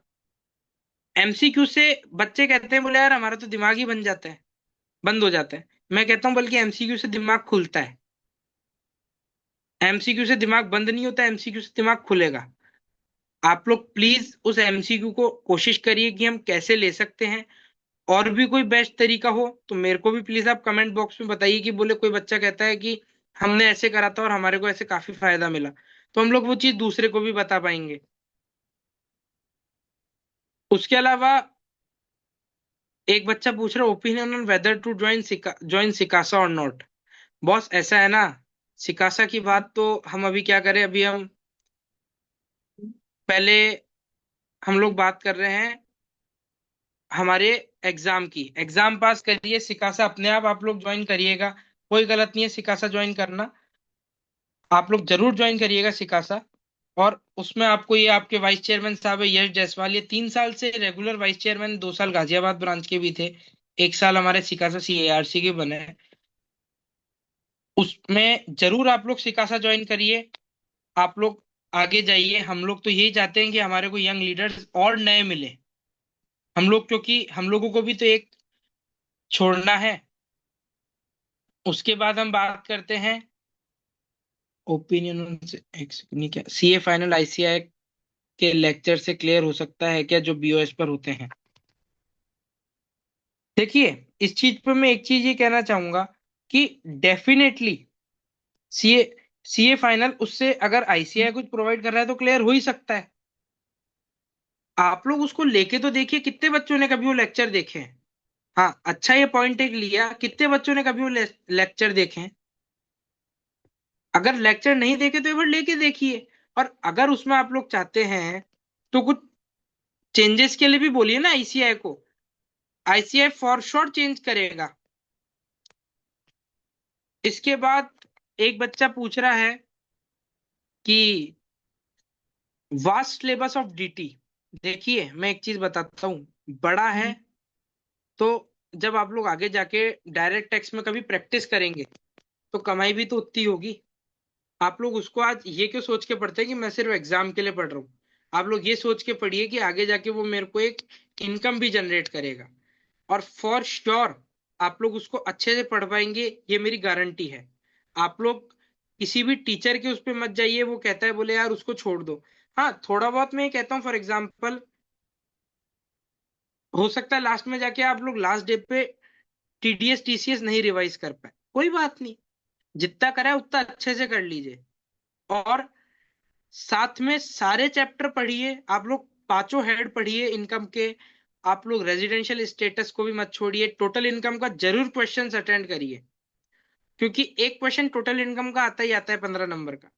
एमसीक्यू से बच्चे कहते हैं बोले यार हमारा तो दिमाग ही बन जाता है, बंद हो जाता है। मैं कहता हूँ बल्कि एमसीक्यू से दिमाग खुलता है। एमसीक्यू से दिमाग बंद नहीं होता, एमसीक्यू से दिमाग खुलेगा। आप लोग प्लीज उस एमसीक्यू को कोशिश करिए कि हम कैसे ले सकते हैं। और भी कोई बेस्ट तरीका हो तो मेरे को भी प्लीज आप कमेंट बॉक्स में बताइए कि बोले कोई बच्चा कहता है कि हमने ऐसे करा था और हमारे को ऐसे काफी फायदा मिला, तो हम लोग वो चीज दूसरे को भी बता पाएंगे। उसके अलावा एक बच्चा पूछ रहा opinion on whether to join सिकासा और नॉट। बॉस ऐसा है ना, सिकासा की बात तो हम अभी क्या करें, अभी हम पहले हम लोग बात कर रहे हैं हमारे एग्जाम की। एग्जाम पास करिए, सिकासा अपने आप लोग ज्वाइन करिएगा, कोई गलत नहीं है सिकासा ज्वाइन करना। आप लोग जरूर ज्वाइन करिएगा सिकासा। और उसमें आपको ये आपके वाइस चेयरमैन साहब है यश जायसवाल, ये 3 साल से रेगुलर वाइस चेयरमैन, 2 साल गाजियाबाद ब्रांच के भी थे, 1 साल हमारे सिकासा CARC के बने हैं। उसमें जरूर आप लोग सिकासा ज्वाइन करिए, आप लोग आगे जाइए। हम लोग तो यही चाहते हैं कि हमारे को यंग लीडर्स और नए मिले हम लोग, क्योंकि हम लोगों को भी तो एक छोड़ना है। उसके बाद हम बात करते हैं ओपिनियन नहीं, क्या CA फाइनल ICI के लेक्चर से क्लियर हो सकता है क्या, जो BOS पर होते हैं? देखिए, इस चीज पे मैं एक चीज ये कहना चाहूंगा कि डेफिनेटली सीए सीए फाइनल उससे अगर ICI कुछ प्रोवाइड कर रहा है तो क्लियर हो ही सकता है। आप लोग उसको लेके तो देखिए, कितने बच्चों ने कभी वो लेक्चर देखे हैं? हाँ, अच्छा, ये पॉइंट एक लिया, कितने बच्चों ने कभी वो लेक्चर देखे हैं? अगर लेक्चर नहीं देखे तो एक बार लेके देखिए। और अगर उसमें आप लोग चाहते हैं तो कुछ चेंजेस के लिए भी बोलिए ना ICI को, ICI फॉर श्योर चेंज करेगा। इसके बाद एक बच्चा पूछ रहा है कि वास्ट सिलेबस ऑफ DT। देखिए, मैं एक चीज बताता हूँ, बड़ा है तो जब आप लोग आगे जाके डायरेक्ट टैक्स में कभी प्रैक्टिस करेंगे तो कमाई भी तो उतनी होगी। आप लोग उसको आज ये क्यों सोच के पढ़ते हैं कि मैं सिर्फ एग्जाम के लिए पढ़ रहा हूँ? आप लोग ये सोच के पढ़िए कि आगे जाके वो मेरे को एक इनकम भी जनरेट करेगा। और फॉर श्योर आप लोग उसको अच्छे से पढ़ पाएंगे, ये मेरी गारंटी है। आप लोग किसी भी टीचर के उस पर मत जाइए, वो कहता है बोले यार उसको छोड़ दो। हाँ, थोड़ा बहुत मैं ये कहता हूँ, फॉर एग्जाम्पल हो सकता है लास्ट में जाके आप लोग लास्ट डे पे TDS TCS नहीं रिवाइज कर पाए, कोई बात नहीं, जितना करा है उतना अच्छे से कर लीजिए। और साथ में सारे चैप्टर पढ़िए, आप लोग पांचों हेड पढ़िए इनकम के। आप लोग रेजिडेंशियल स्टेटस को भी मत छोड़िए, टोटल इनकम का जरूर क्वेश्चंस अटेंड करिए, क्योंकि एक क्वेश्चन टोटल इनकम का आता ही आता है 15 नंबर का।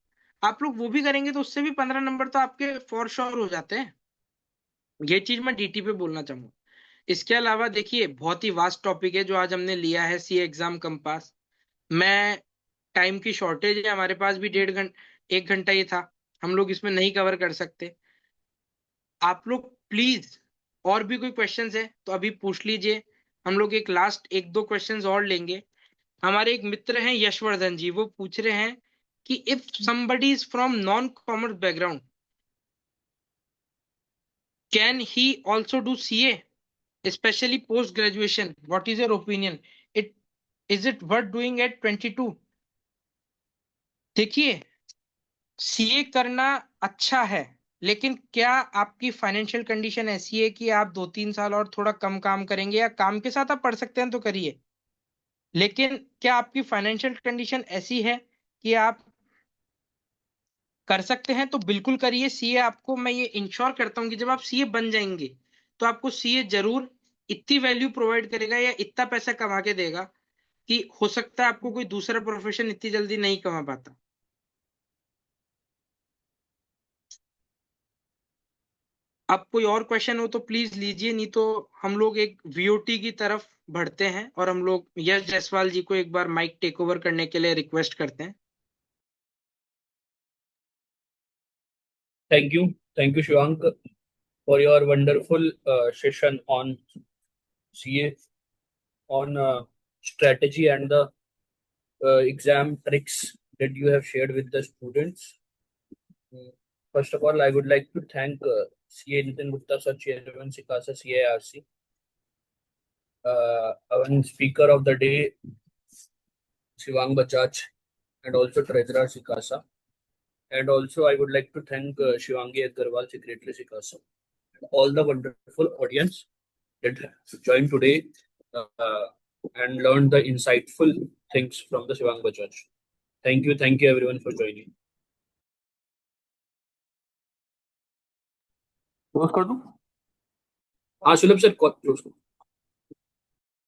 आप लोग वो भी करेंगे तो उससे भी 15 नंबर तो आपके फॉर श्योर हो जाते हैं। ये चीज मैं DT पे बोलना चाहूंगा। इसके अलावा देखिए, बहुत ही वास्ट टॉपिक है जो आज हमने लिया है, CA एग्जाम कंपास। मैं टाइम की शॉर्टेज है, हमारे पास भी 1.5 घंटा 1 घंटा ही था, हम लोग इसमें नहीं कवर कर सकते। आप लोग प्लीज, और भी कोई क्वेश्चंस है तो अभी पूछ लीजिए, हम लोग एक लास्ट 1-2 क्वेश्चंस और लेंगे। हमारे एक मित्र हैं यशवर्धन जी, वो पूछ रहे हैं कि if somebody is from non commerce background can he also do CA especially post graduation, what is your opinion? it is it worth doing at 22? देखिए, CA करना अच्छा है, लेकिन क्या आपकी फाइनेंशियल कंडीशन ऐसी है कि आप 2-3 साल और थोड़ा कम काम करेंगे, या काम के साथ आप पढ़ सकते हैं तो करिए, लेकिन क्या आपकी फाइनेंशियल कंडीशन ऐसी है कि आप कर सकते हैं तो बिल्कुल करिए CA। आपको मैं ये इंश्योर करता हूँ कि जब आप CA बन जाएंगे तो आपको CA जरूर इतनी वैल्यू प्रोवाइड करेगा या इतना पैसा कमा के देगा कि हो सकता है आपको कोई दूसरा प्रोफेशन इतनी जल्दी नहीं कमा पाता। अब कोई और क्वेश्चन हो तो प्लीज लीजिए, नहीं तो हम लोग एक VOT की तरफ बढ़ते हैं और हम लोग यश जायसवाल जी को एक बार माइक टेक ओवर करने के लिए रिक्वेस्ट करते हैं। Thank you, Shivank, for your wonderful session on CA, on strategy and the exam tricks that you have shared with the students. First of all, I would like to thank CA Nitin Gupta sir, Chairman Sikasa CARC, our speaker of the day, Shivang Bajaj, and also Treasurer Sikasa. And also, I would like to thank Shivangi Agarwal, Secretary Sikasa, and all the wonderful audience that joined today uh, and learned the insightful things from the Shivang Bajaj. Thank you everyone for joining. Close कर दूं? हाँ सुलभ sir, close करो।